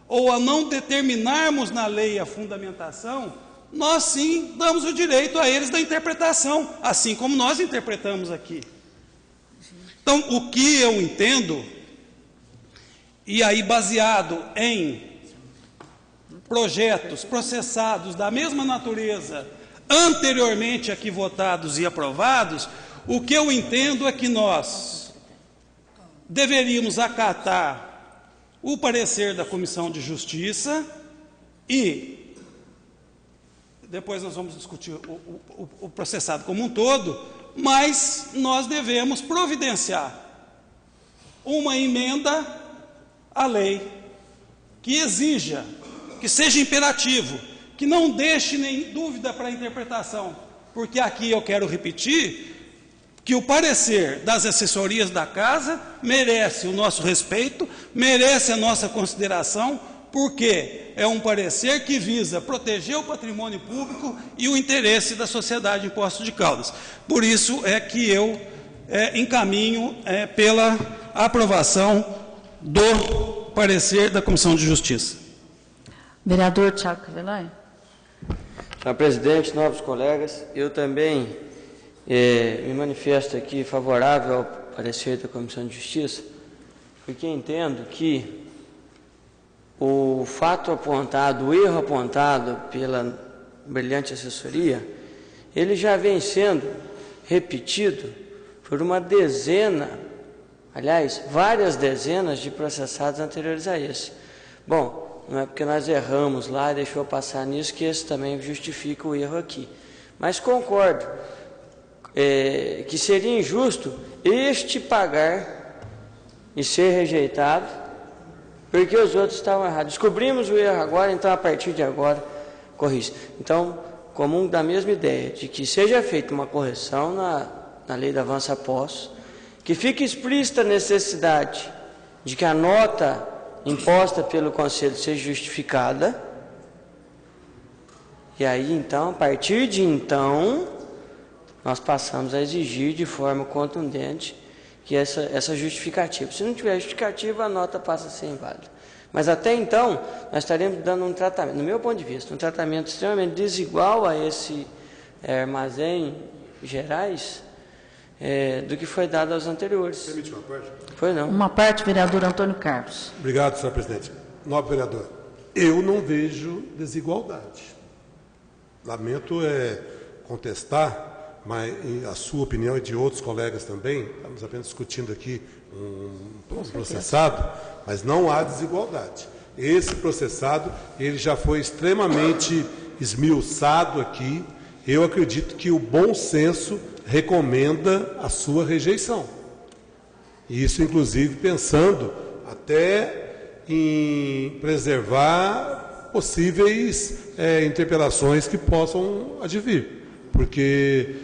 ou a não determinarmos na lei a fundamentação, nós sim damos o direito a eles da interpretação, assim como nós interpretamos aqui. Então, o que eu entendo, e aí baseado em projetos processados da mesma natureza, anteriormente aqui votados e aprovados, o que eu entendo é que nós deveríamos acatar o parecer da Comissão de Justiça e depois nós vamos discutir o processado como um todo, mas nós devemos providenciar uma emenda à lei que exija, que seja imperativo, que não deixe nem dúvida para a interpretação, porque aqui eu quero repetir que o parecer das assessorias da Casa merece o nosso respeito, merece a nossa consideração, porque é um parecer que visa proteger o patrimônio público e o interesse da sociedade em Poços de Caldas. Por isso é que eu encaminho pela aprovação do parecer da Comissão de Justiça. Vereador Tiago Cavelay. Senhor presidente, nobres colegas, eu também me manifesto aqui favorável ao parecer da Comissão de Justiça, porque entendo que o fato apontado, o erro apontado pela brilhante assessoria, ele já vem sendo repetido por uma dezena, aliás, várias dezenas de processados anteriores a esse. Bom, não é porque nós erramos lá e deixou passar nisso que esse também justifica o erro aqui. Mas concordo que seria injusto este pagar e ser rejeitado, porque os outros estavam errados. Descobrimos o erro agora, então a partir de agora corrige. Então, comum da mesma ideia, de que seja feita uma correção na lei da avança após, que fique explícita a necessidade de que a nota imposta pelo Conselho seja justificada, e aí então, a partir de então, nós passamos a exigir de forma contundente que essa justificativa. Se não tiver justificativa, a nota passa a ser inválida. Mas até então, nós estaremos dando um tratamento, no meu ponto de vista, um tratamento extremamente desigual a esse armazém Gerais do que foi dado aos anteriores. Permite uma parte? Foi não. Uma parte, vereador Antônio Carlos. Obrigado, senhor presidente. Nobre vereador, eu não vejo desigualdade. Lamento contestar, mas a sua opinião e de outros colegas também, estamos apenas discutindo aqui um processado, mas não há desigualdade. Esse processado, ele já foi extremamente esmiuçado aqui. Eu acredito que o bom senso recomenda a sua rejeição. E isso, inclusive, pensando até em preservar possíveis interpelações que possam advir. Porque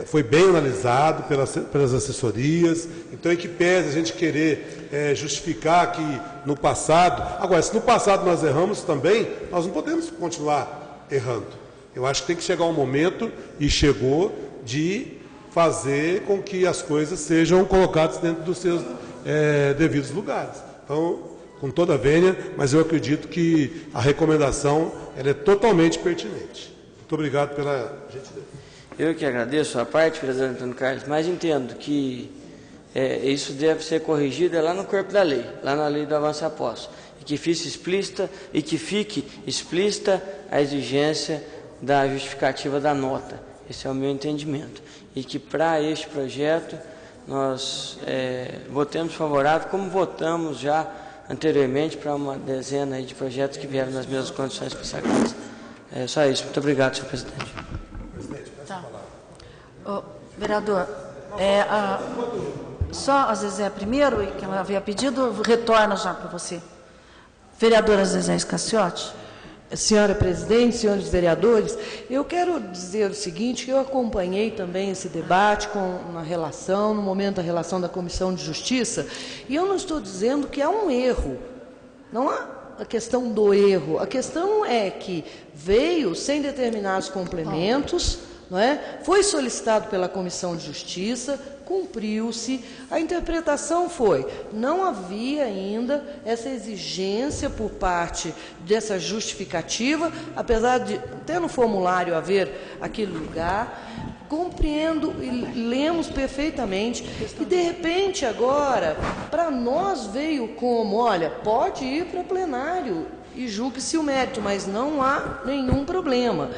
foi bem analisado pelas assessorias. Então, em que pese a gente querer justificar que no passado... Agora, se no passado nós erramos também, nós não podemos continuar errando. Eu acho que tem que chegar um momento, e chegou, de fazer com que as coisas sejam colocadas dentro dos seus devidos lugares. Então, com toda a vênia, mas eu acredito que a recomendação ela é totalmente pertinente. Muito obrigado pela gentileza. Eu que agradeço a parte, presidente Antônio Carlos, mas entendo que isso deve ser corrigido lá no corpo da lei, lá na lei do avanço após, e que fique explícita a exigência da justificativa da nota. Esse é o meu entendimento. E que para este projeto nós votemos favorável, como votamos já anteriormente para uma dezena de projetos que vieram nas mesmas condições que essa casa. É só isso. Muito obrigado, senhor presidente. Tá. Vereador, só a Zezé primeiro, e que ela havia pedido, retorna já para você. Vereadora Zezé Scaciotti. Senhora presidente, senhores vereadores, eu quero dizer o seguinte, que eu acompanhei também esse debate no momento da relação da Comissão de Justiça, e eu não estou dizendo que há um erro, não há a questão do erro, a questão é que veio sem determinados complementos, não é? Foi solicitado pela Comissão de Justiça, cumpriu-se, a interpretação foi, não havia ainda essa exigência por parte dessa justificativa, apesar de até no formulário haver aquele lugar, compreendo e lemos perfeitamente, e de repente agora, para nós veio como, olha, pode ir para plenário, e julgue-se o mérito, mas não há nenhum problema.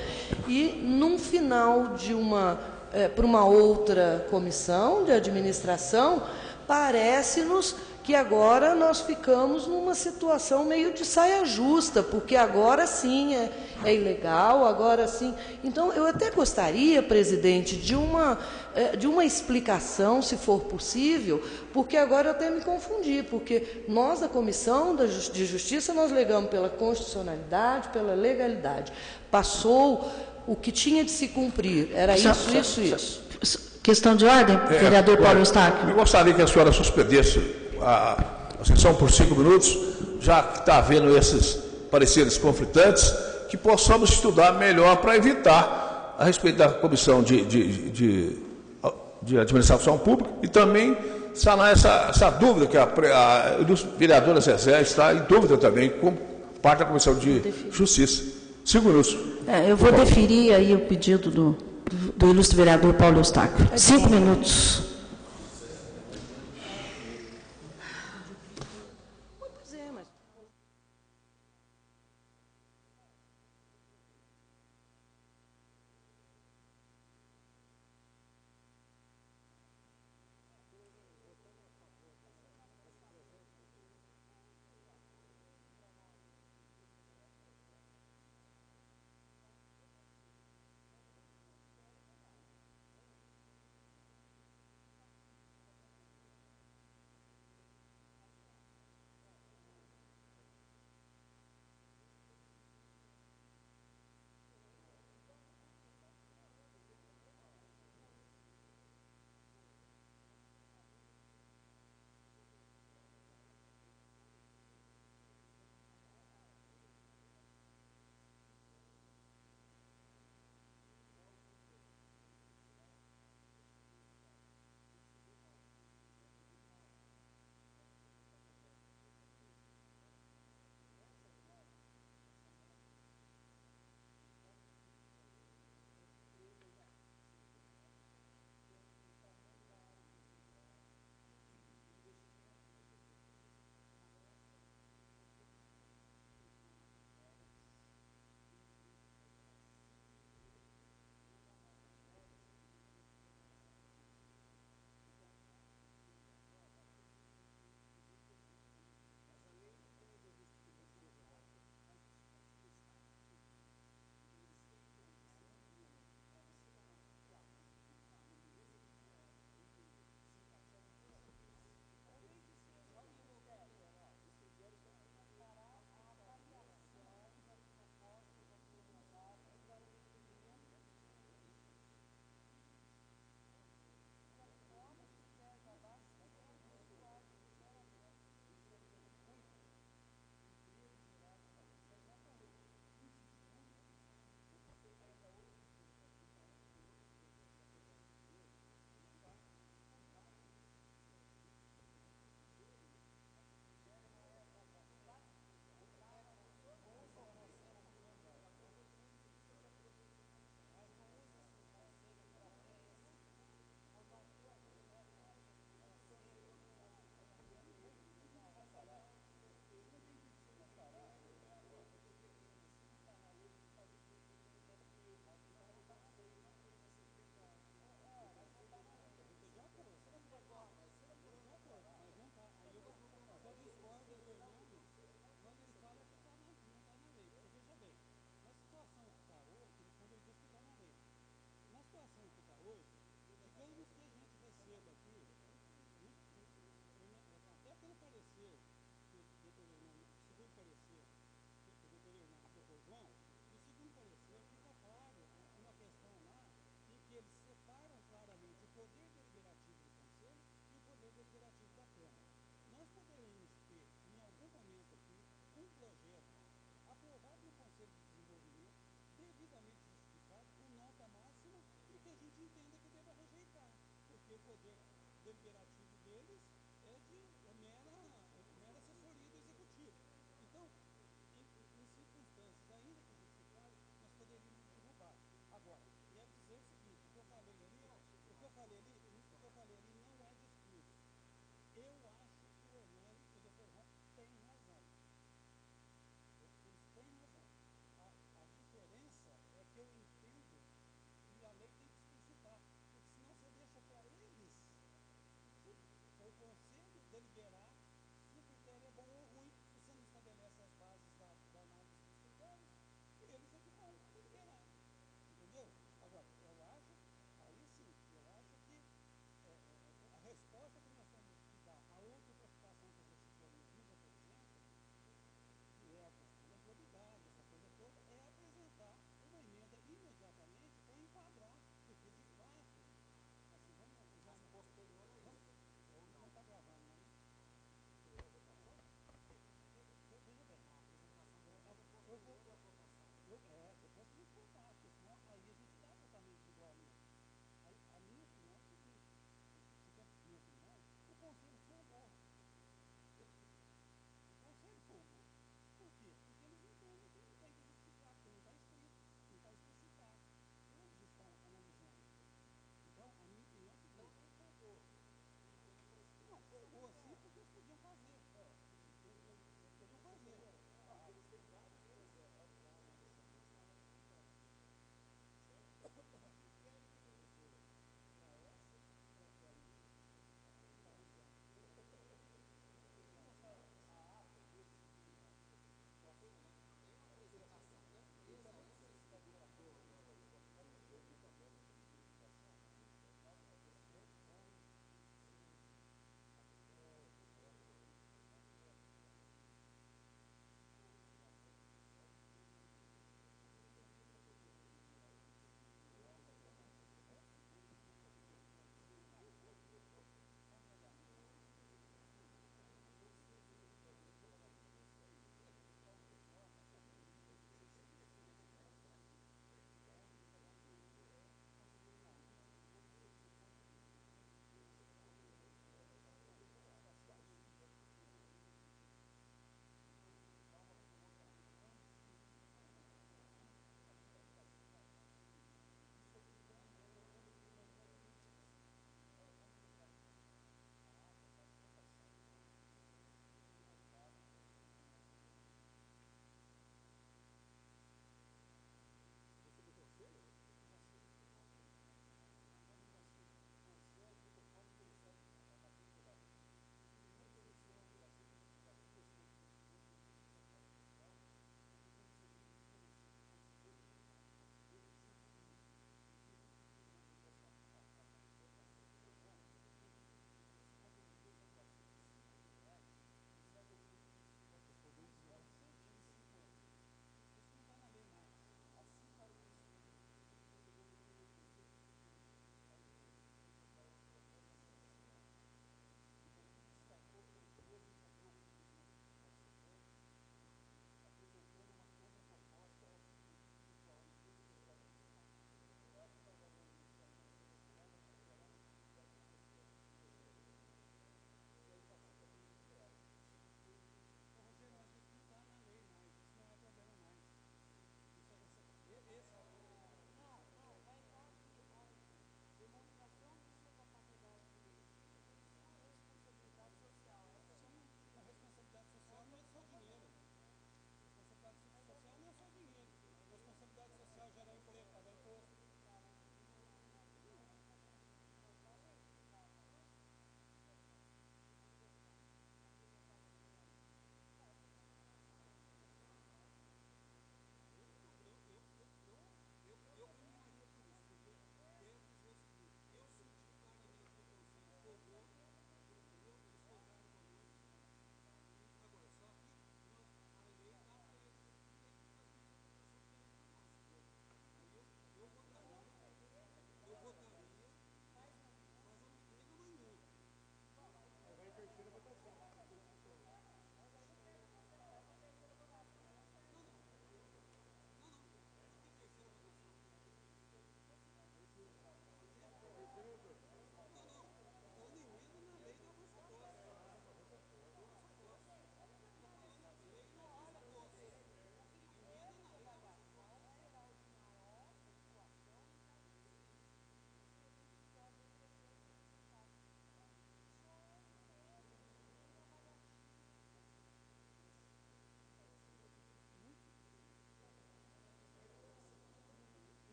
E, num final de para uma outra comissão de administração, parece-nos que agora nós ficamos numa situação meio de saia justa, porque agora sim é ilegal, agora sim. Então, eu até gostaria, presidente, de uma explicação, se for possível, porque agora eu até me confundi, porque nós, da Comissão de Justiça, nós legamos pela constitucionalidade, pela legalidade. Passou o que tinha de se cumprir, era isso. Questão de ordem, vereador Paulo Eustáquio. Eu gostaria que a senhora suspendesse a sessão por 5 minutos, já que está havendo esses pareceres conflitantes, que possamos estudar melhor para evitar, a respeito da Comissão de Administração Pública, e também sanar essa dúvida, que a vereadora Zezé está em dúvida também, como parte da Comissão de Justiça. 5 minutos. Eu vou deferir aí o pedido do ilustre vereador Paulo Eustáquio. 5 minutos.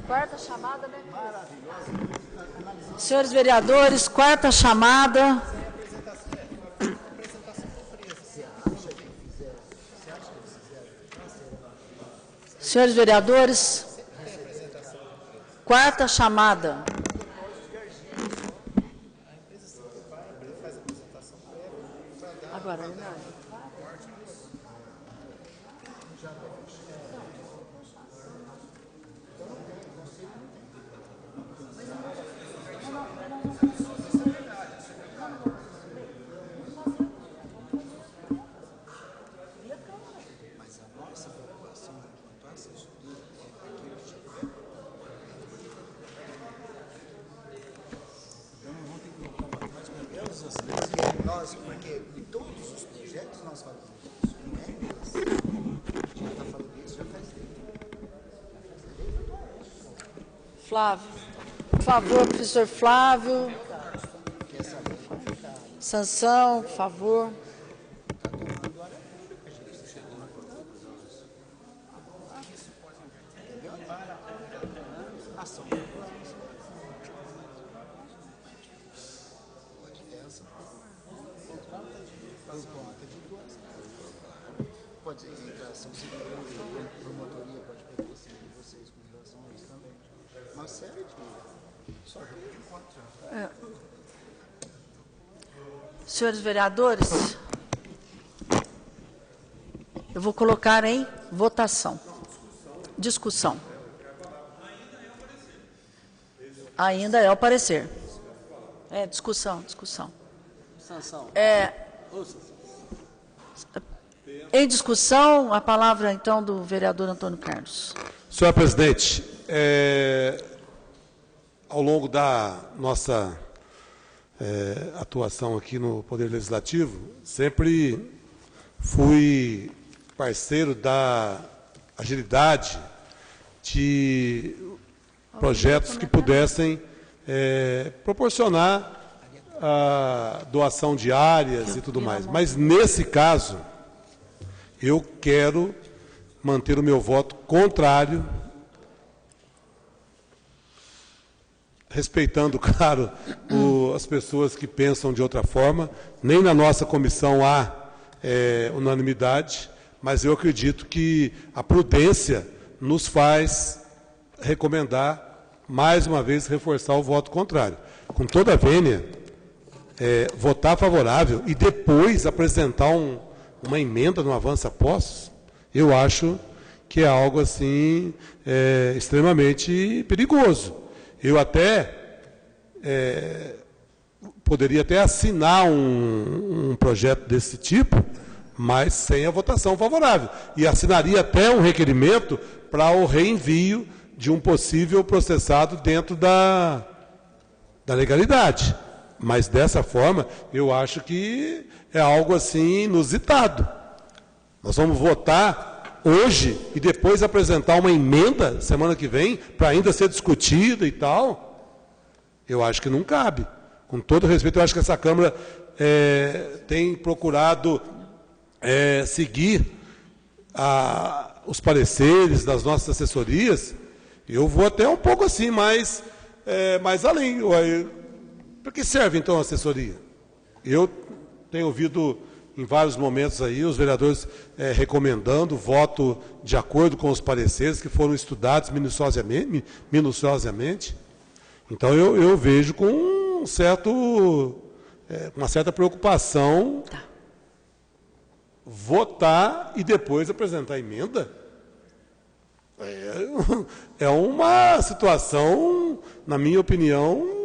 Quarta chamada, né? Senhores vereadores, quarta chamada. Senhores vereadores, quarta chamada. Agora, Leonardo. Porque em todos os projetos nós falamos isso, não é? A gente já está falando isso já faz tempo. Flávio. Por favor, professor Flávio. Sansão, por favor. Pode entrar ação civil, promotoria pode pedir assim de vocês com relação a isso também. Uma série de... Só que Senhores vereadores, eu vou colocar em votação. Discussão. Ainda é o parecer. É, discussão. Em discussão, a palavra, então, do vereador Antônio Carlos. Senhor presidente, ao longo da nossa atuação aqui no Poder Legislativo, sempre fui parceiro da agilidade de projetos que pudessem proporcionar a doação de áreas e tudo mais. Mas, nesse caso, eu quero manter o meu voto contrário, respeitando, claro, as pessoas que pensam de outra forma. Nem na nossa comissão há unanimidade, mas eu acredito que a prudência nos faz recomendar, mais uma vez, reforçar o voto contrário. Com toda a vênia, votar favorável e depois apresentar uma emenda no avanço a postos, eu acho que é algo assim extremamente perigoso. Eu até poderia até assinar um projeto desse tipo, mas sem a votação favorável. E assinaria até um requerimento para o reenvio de um possível processado dentro da legalidade. Mas, dessa forma, eu acho que é algo assim inusitado. Nós vamos votar hoje e depois apresentar uma emenda semana que vem para ainda ser discutida e tal. Eu acho que não cabe. Com todo respeito, eu acho que essa Câmara tem procurado seguir os pareceres das nossas assessorias. Eu vou até um pouco assim, mais além. Para que serve, então, a assessoria? Eu tenho ouvido em vários momentos aí os vereadores recomendando voto de acordo com os pareceres que foram estudados minuciosamente. Então, eu vejo com uma certa preocupação votar e depois apresentar emenda. É uma situação, na minha opinião,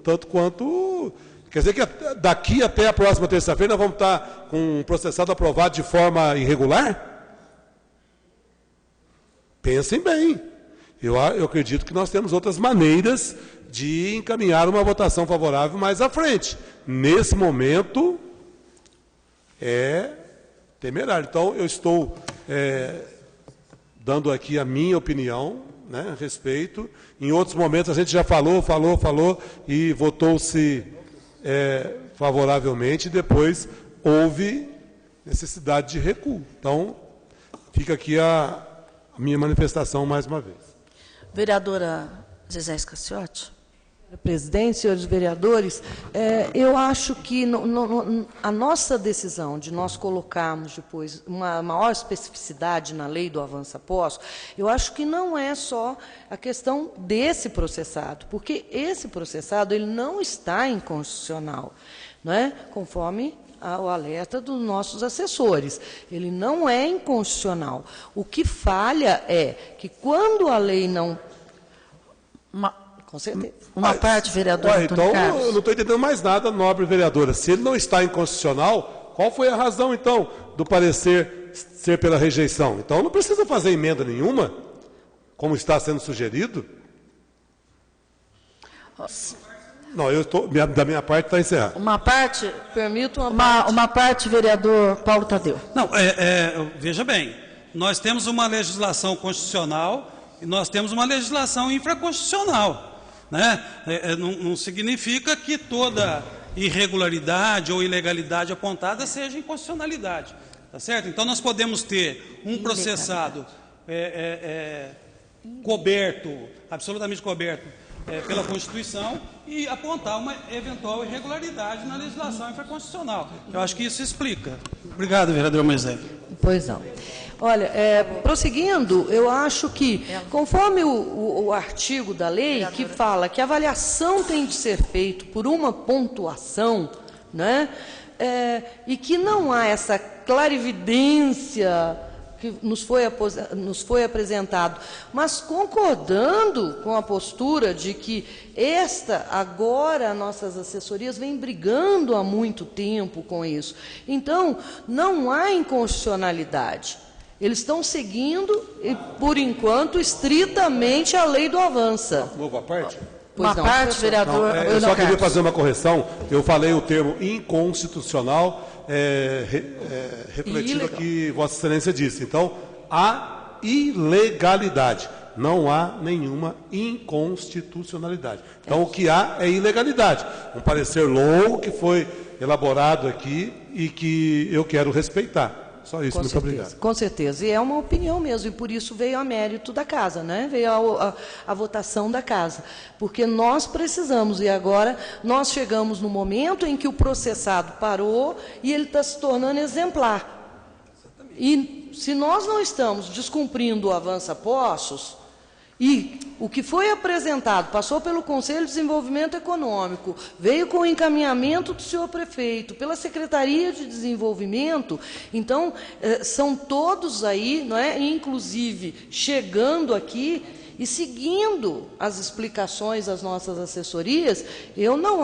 tanto quanto... Quer dizer que daqui até a próxima terça-feira nós vamos estar com um processado aprovado de forma irregular? Pensem bem. Eu acredito que nós temos outras maneiras de encaminhar uma votação favorável mais à frente. Nesse momento, é temerário. Então, eu estou dando aqui a minha opinião, né, a respeito. Em outros momentos a gente já falou e votou-se favoravelmente, e depois houve necessidade de recuo. Então, fica aqui a minha manifestação mais uma vez. Vereadora Zezé Scaciotti. Presidente, senhores vereadores, eu acho que a nossa decisão de nós colocarmos depois uma maior especificidade na lei do avança-posse, eu acho que não é só a questão desse processado, porque esse processado ele não está inconstitucional, não é? Conforme o alerta dos nossos assessores. Ele não é inconstitucional. O que falha é que quando a lei não... Com certeza. Uma parte, vereador Antônio então, Carlos. eu não estou entendendo mais nada, nobre vereadora. Se ele não está inconstitucional, qual foi a razão, então, do parecer ser pela rejeição? Então, não precisa fazer emenda nenhuma, como está sendo sugerido? Não, da minha parte está encerrado. Uma parte... Permito uma parte, vereador Paulo Tadeu. Não, veja bem, nós temos uma legislação constitucional e nós temos uma legislação infraconstitucional. Né? Não significa que toda irregularidade ou ilegalidade apontada seja inconstitucionalidade. Tá certo? Então, nós podemos ter um processado coberto, absolutamente coberto pela Constituição e apontar uma eventual irregularidade na legislação infraconstitucional. Eu acho que isso explica. Obrigado, vereador Moisés. Pois não. Olha, prosseguindo, eu acho que, conforme o artigo da lei, que fala que a avaliação tem de ser feita por uma pontuação, né, e que não há essa clarividência que nos foi apresentado, mas concordando com a postura de que agora nossas assessorias vêm brigando há muito tempo com isso. Então, não há inconstitucionalidade. Eles estão seguindo, por enquanto, estritamente a lei do avança. Uma parte? Uma parte, vereador. Eu só queria fazer uma correção. Eu falei o termo inconstitucional, refletindo o que Vossa Excelência disse. Então, há ilegalidade. Não há nenhuma inconstitucionalidade. Então, o que há é ilegalidade. Um parecer longo que foi elaborado aqui e que eu quero respeitar. Só isso, muito obrigado. Com certeza, e é uma opinião mesmo, e por isso veio a mérito da casa, né? Veio a votação da casa, porque nós precisamos, e agora nós chegamos no momento em que o processado parou e ele está se tornando exemplar. E se nós não estamos descumprindo o avança-postos, e o que foi apresentado, passou pelo Conselho de Desenvolvimento Econômico, veio com o encaminhamento do senhor prefeito, pela Secretaria de Desenvolvimento, então, são todos aí, não é? Inclusive, chegando aqui e seguindo as explicações das nossas assessorias, eu não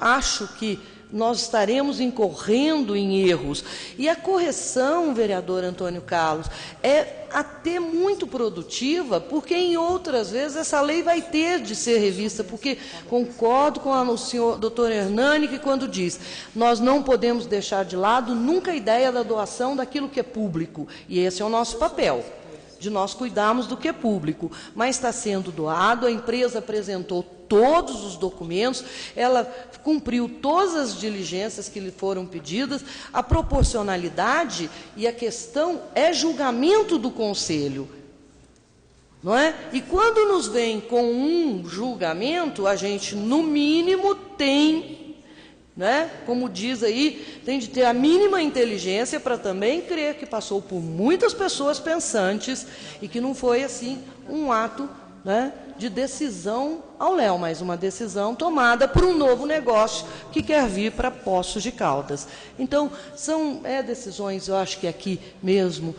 acho que nós estaremos incorrendo em erros. E a correção, vereador Antônio Carlos, é até muito produtiva, porque em outras vezes essa lei vai ter de ser revista, porque concordo com o senhor doutor Hernani, que quando diz, nós não podemos deixar de lado nunca a ideia da doação daquilo que é público, e esse é o nosso papel, de nós cuidarmos do que é público, mas está sendo doado, a empresa apresentou todos os documentos, ela cumpriu todas as diligências que lhe foram pedidas, a proporcionalidade e a questão é julgamento do Conselho, não é? E quando nos vem com um julgamento, a gente, no mínimo, tem, né, como diz aí, tem de ter a mínima inteligência para também crer que passou por muitas pessoas pensantes e que não foi, assim, um ato, né, de decisão ao léu, mas uma decisão tomada por um novo negócio que quer vir para Poços de Caldas. Então, são decisões, eu acho que aqui mesmo,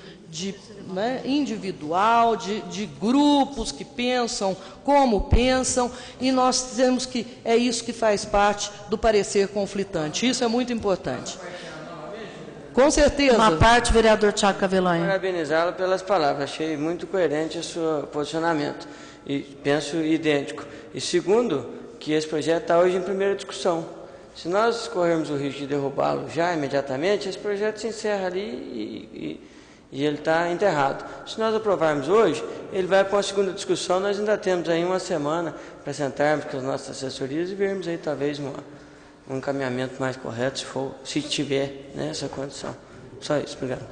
né, individual, de grupos que pensam como pensam, e nós temos que, é isso que faz parte do parecer conflitante. Isso é muito importante. Com certeza. Uma parte, vereador Tiago Cavelanha. Parabenizá-lo pelas palavras. Achei muito coerente o seu posicionamento. E penso idêntico. E segundo, que esse projeto está hoje em primeira discussão. Se nós corrermos o risco de derrubá-lo já imediatamente, esse projeto se encerra ali e ele está enterrado. Se nós aprovarmos hoje, ele vai para uma segunda discussão, nós ainda temos aí uma semana para sentarmos com as nossas assessorias e vermos aí talvez um encaminhamento mais correto, se tiver nessa condição. Só isso, obrigado.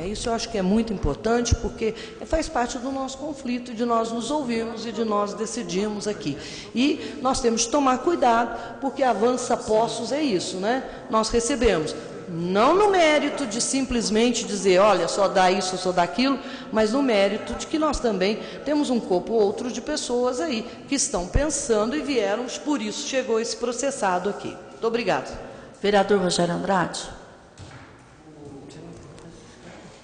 Isso eu acho que é muito importante, porque faz parte do nosso conflito, de nós nos ouvirmos e de nós decidirmos aqui. E nós temos que tomar cuidado, porque avança postos é isso, né? Nós recebemos, não no mérito de simplesmente dizer, olha, só dá isso, só dá aquilo, mas no mérito de que nós também temos um corpo ou outro de pessoas aí que estão pensando e vieram, por isso chegou esse processado aqui. Muito obrigada. Vereador Rogério Andrade.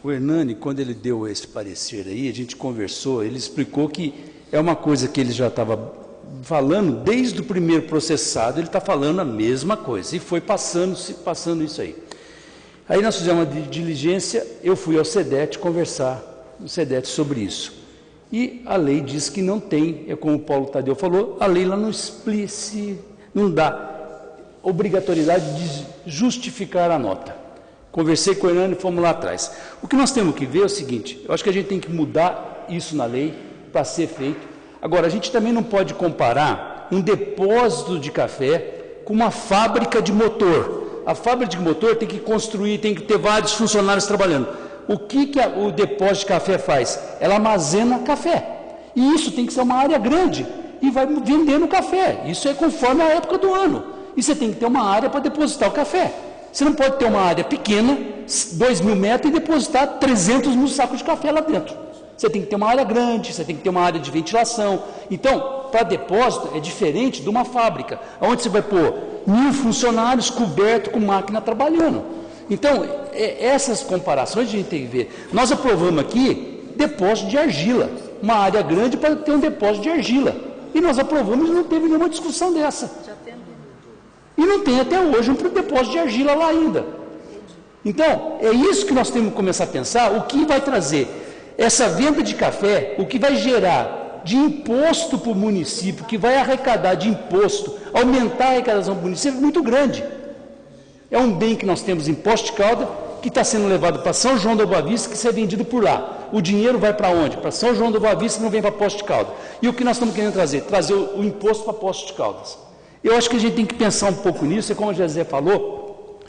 O Hernani, quando ele deu esse parecer aí, a gente conversou, ele explicou que é uma coisa que ele já estava falando desde o primeiro processado, ele está falando a mesma coisa, e foi passando isso aí. Aí nós fizemos uma diligência, eu fui ao SEDET conversar no SEDET sobre isso. E a lei diz que não tem, como o Paulo Tadeu falou, a lei lá não dá obrigatoriedade de justificar a nota. Conversei com o Hernani e fomos lá atrás. O que nós temos que ver é o seguinte, eu acho que a gente tem que mudar isso na lei para ser feito. Agora, a gente também não pode comparar um depósito de café com uma fábrica de motor. A fábrica de motor tem que construir, tem que ter vários funcionários trabalhando. O que o depósito de café faz? Ela armazena café. E isso tem que ser uma área grande e vai vendendo café. Isso é conforme a época do ano. E você tem que ter uma área para depositar o café. Você não pode ter uma área pequena, 2.000 metros, e depositar 300 mil sacos de café lá dentro. Você tem que ter uma área grande, você tem que ter uma área de ventilação. Então, para depósito é diferente de uma fábrica, onde você vai pôr 1.000 funcionários cobertos com máquina trabalhando. Então, essas comparações a gente tem que ver. Nós aprovamos aqui depósito de argila, uma área grande para ter um depósito de argila. E nós aprovamos e não teve nenhuma discussão dessa. E não tem até hoje um depósito de argila lá ainda. Então, é isso que nós temos que começar a pensar, o que vai trazer essa venda de café, o que vai gerar de imposto para o município, que vai arrecadar de imposto, aumentar a arrecadação do município, é muito grande. É um bem que nós temos em Poços de Caldas, que está sendo levado para São João da Boa Vista, que será vendido por lá. O dinheiro vai para onde? Para São João da Boa Vista, não vem para Poços de Caldas. E o que nós estamos querendo trazer? Trazer o imposto para Poços de Caldas. Eu acho que a gente tem que pensar um pouco nisso, e como o José falou,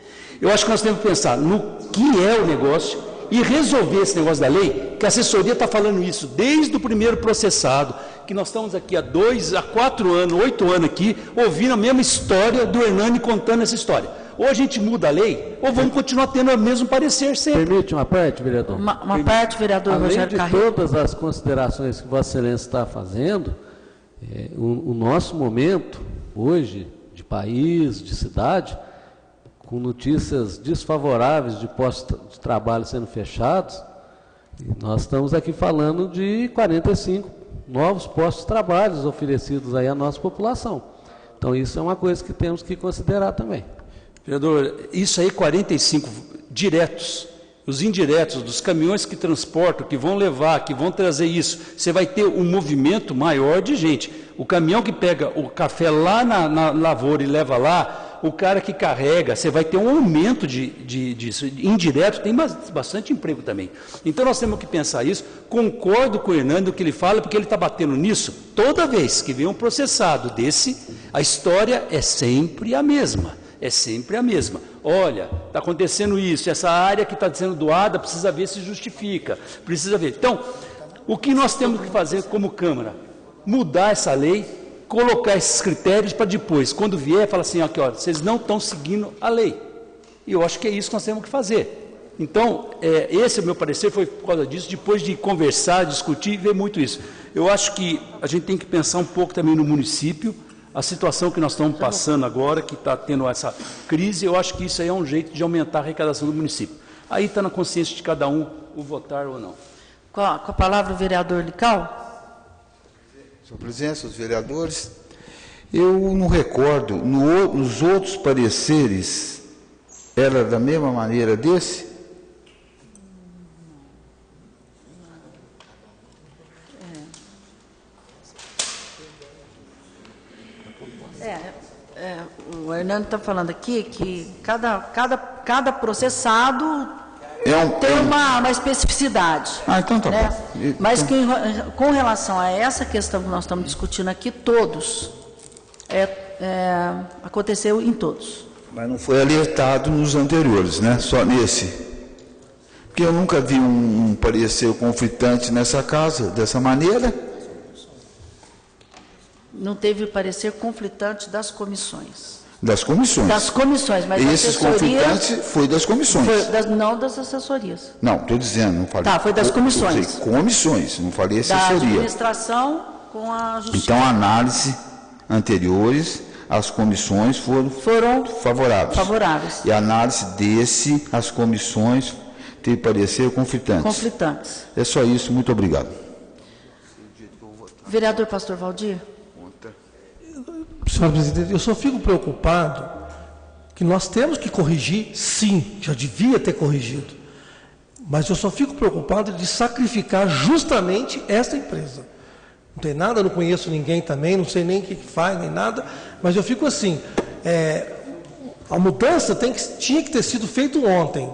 eu acho que nós temos que pensar no que é o negócio e resolver esse negócio da lei, que a assessoria está falando isso desde o primeiro processado, que nós estamos aqui há 2 a 4 anos, 8 anos aqui, ouvindo a mesma história do Hernani contando essa história. Ou a gente muda a lei, ou vamos continuar tendo o mesmo parecer sempre. Permite uma parte, vereador? Uma parte, vereador Rogério Carreiro. Além de todas as considerações que Vossa Excelência está fazendo, o nosso momento, hoje, de país, de cidade, com notícias desfavoráveis de postos de trabalho sendo fechados, nós estamos aqui falando de 45 novos postos de trabalho oferecidos aí à nossa população. Então, isso é uma coisa que temos que considerar também. Vereador, isso aí 45 diretos, os indiretos dos caminhões que transportam, que vão levar, que vão trazer isso, você vai ter um movimento maior de gente. O caminhão que pega o café lá na lavoura e leva lá, o cara que carrega, você vai ter um aumento disso. Indireto, tem bastante emprego também. Então nós temos que pensar isso. Concordo com o Hernando que ele fala, porque ele está batendo nisso. Toda vez que vem um processado desse, a história é sempre a mesma. É sempre a mesma. Olha, está acontecendo isso, essa área que está sendo doada precisa ver se justifica, precisa ver. Então, o que nós temos que fazer como Câmara? Mudar essa lei, colocar esses critérios para depois, quando vier, falar assim, aqui, ó, vocês não estão seguindo a lei. E eu acho que é isso que nós temos que fazer. Então, esse é o meu parecer, foi por causa disso, depois de conversar, discutir e ver muito isso. Eu acho que a gente tem que pensar um pouco também no município, a situação que nós estamos passando agora, que está tendo essa crise, eu acho que isso aí é um jeito de aumentar a arrecadação do município. Aí está na consciência de cada um o votar ou não. Com a palavra o vereador Lical. Sua presença, os vereadores, eu não recordo, nos outros pareceres, era da mesma maneira desse? O Hernando está falando aqui que cada processado tem uma especificidade. Então tá né? bom. Mas que, com relação a essa questão que nós estamos discutindo aqui, todos, aconteceu em todos. Mas não foi alertado nos anteriores, né? Só nesse. Porque eu nunca vi um parecer conflitante nessa casa, dessa maneira. Não teve parecer conflitante das comissões. Das comissões. Das comissões, mas esses conflitantes foi das comissões. Não das assessorias. Não, estou dizendo, não falei. Tá, foi das comissões. Comissões, não falei assessoria. Da administração com a justiça. Então, análise anteriores, as comissões foram favoráveis. E a análise as comissões teve parecer conflitantes. É só isso, muito obrigado. Vereador Pastor Valdir. Senhor presidente, eu só fico preocupado que nós temos que corrigir, sim, já devia ter corrigido, mas eu só fico preocupado de sacrificar justamente esta empresa. Não tem nada, não conheço ninguém também, não sei nem o que faz, nem nada, mas eu fico assim, a mudança tinha que ter sido feita ontem,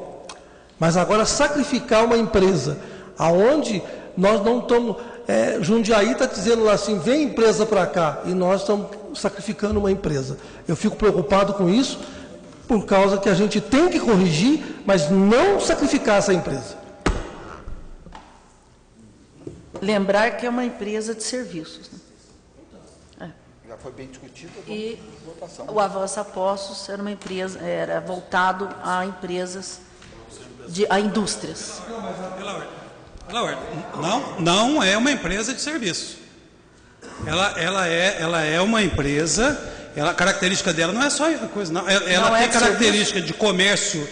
mas agora sacrificar uma empresa, aonde nós não estamos... Jundiaí está dizendo lá assim, vem empresa para cá, e nós estamos sacrificando uma empresa. Eu fico preocupado com isso, por causa que a gente tem que corrigir, mas não sacrificar essa empresa. Lembrar que é uma empresa de serviços. Né? Já foi bem discutido. E o Avança Postos era uma empresa, era voltado a empresas, a indústrias. Não é uma empresa de serviço. Ela é uma empresa, a característica dela não é só coisa, não. Ela tem característica de comércio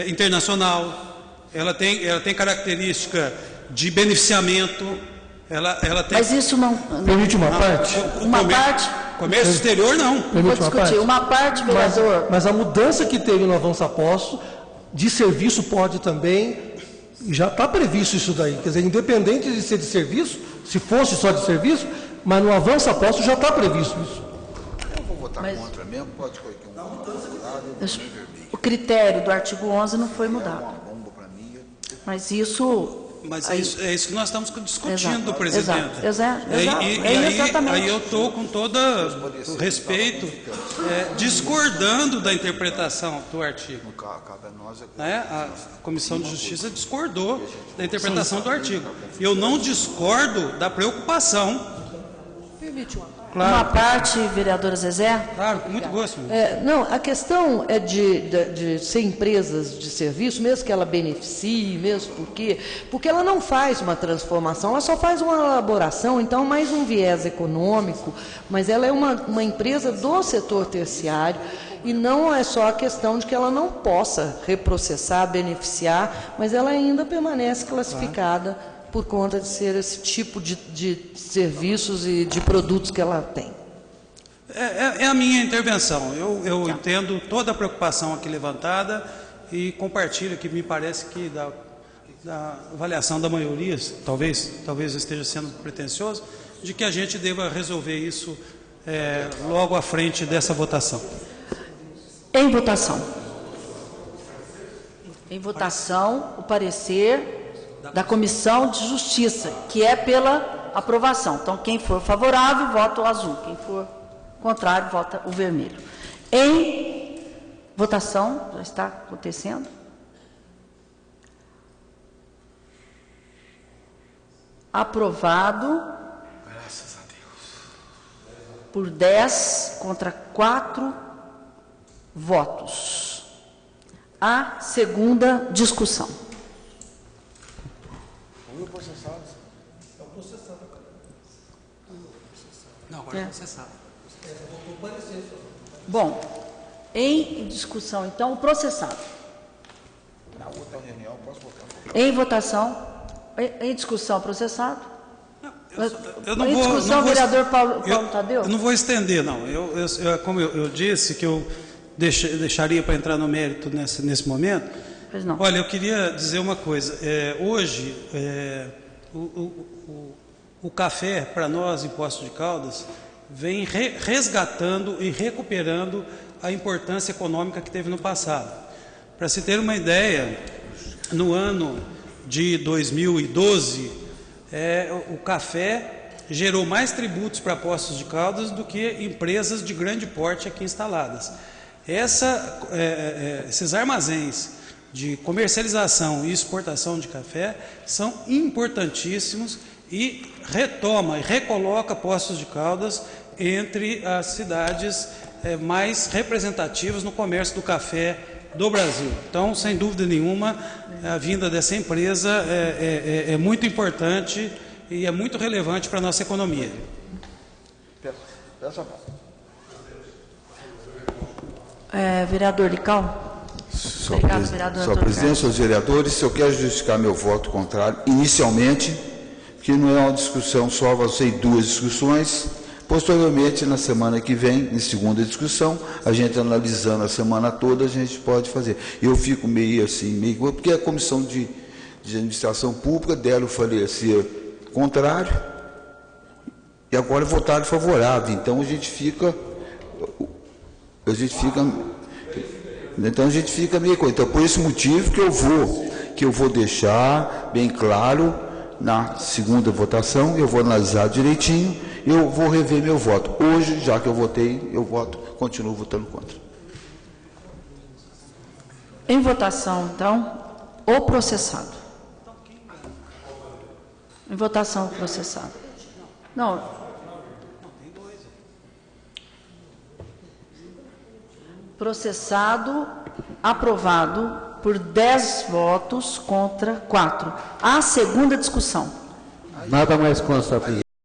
internacional, ela tem característica de beneficiamento, ela tem... Mas isso não... Permite uma parte? Uma parte... Comércio exterior, não. Vou discutir. Uma parte, vereador... Mas a mudança que teve no Avança Postos, de serviço pode também... E já está previsto isso daí, quer dizer, independente de ser de serviço, se fosse só de serviço, mas no Avança Postos já está previsto isso. Eu vou votar contra mesmo, pode escolher o critério do artigo 11 não foi mudado. Mas isso... é isso que nós estamos discutindo, presidente. Exato. Aí eu estou com todo o respeito, discordando da interpretação do artigo. A Comissão de Justiça discordou da interpretação do artigo. Eu não discordo da preocupação. Permite uma parte, vereadora Zezé? Claro, com muito gosto. Não, a questão é de ser empresas de serviço, mesmo que ela beneficie, mesmo porque ela não faz uma transformação, ela só faz uma elaboração, então mais um viés econômico, mas ela é uma empresa do setor terciário, e não é só a questão de que ela não possa reprocessar, beneficiar, mas ela ainda permanece classificada por conta de ser esse tipo de serviços e de produtos que ela tem. É a minha intervenção. Eu entendo toda a preocupação aqui levantada e compartilho que me parece que da avaliação da maioria, talvez esteja sendo pretensioso, de que a gente deva resolver isso logo à frente dessa votação. Em votação. Em votação, o parecer da Comissão de Justiça, que é pela aprovação. Então, quem for favorável, vota o azul. Quem for contrário, vota o vermelho. Em votação, já está acontecendo. Aprovado. Graças a Deus. Por 10 contra 4 votos. A segunda discussão. Não, agora é processado. Bom, em discussão, então, o processado. Na outra reunião, posso votar? Em votação, em discussão, processado. Em discussão, vereador Paulo Tadeu. Eu não vou estender, não. Como eu disse, que eu deixaria para entrar no mérito nesse momento. Pois não. Olha, eu queria dizer uma coisa. Hoje, o café, para nós, em Poços de Caldas, vem resgatando e recuperando a importância econômica que teve no passado. Para se ter uma ideia, no ano de 2012, o café gerou mais tributos para Poços de Caldas do que empresas de grande porte aqui instaladas. Esses armazéns de comercialização e exportação de café são importantíssimos e retoma e recoloca Poços de Caldas entre as cidades mais representativas no comércio do café do Brasil. Então, sem dúvida nenhuma, a vinda dessa empresa é muito importante e é muito relevante para a nossa economia. Vereador Lical. Obrigado, vereador. Senhor presidente, senhores vereadores, eu quero justificar meu voto contrário, inicialmente, que não é uma discussão só, vão ser 2 discussões. Posteriormente, na semana que vem, em segunda discussão, a gente analisando a semana toda, a gente pode fazer. Eu fico meio assim, porque a Comissão de Administração Pública deram o parecer contrário e agora votaram favorável. Então a gente fica meio coisa. Então, por esse motivo que eu vou deixar bem claro na segunda votação, eu vou analisar direitinho, eu vou rever meu voto. Hoje, já que eu votei, continuo votando contra. Em votação, então, o processado. Em votação, o processado. Não. Processado, aprovado por 10 votos contra 4. A segunda discussão. Nada mais consta, presidente.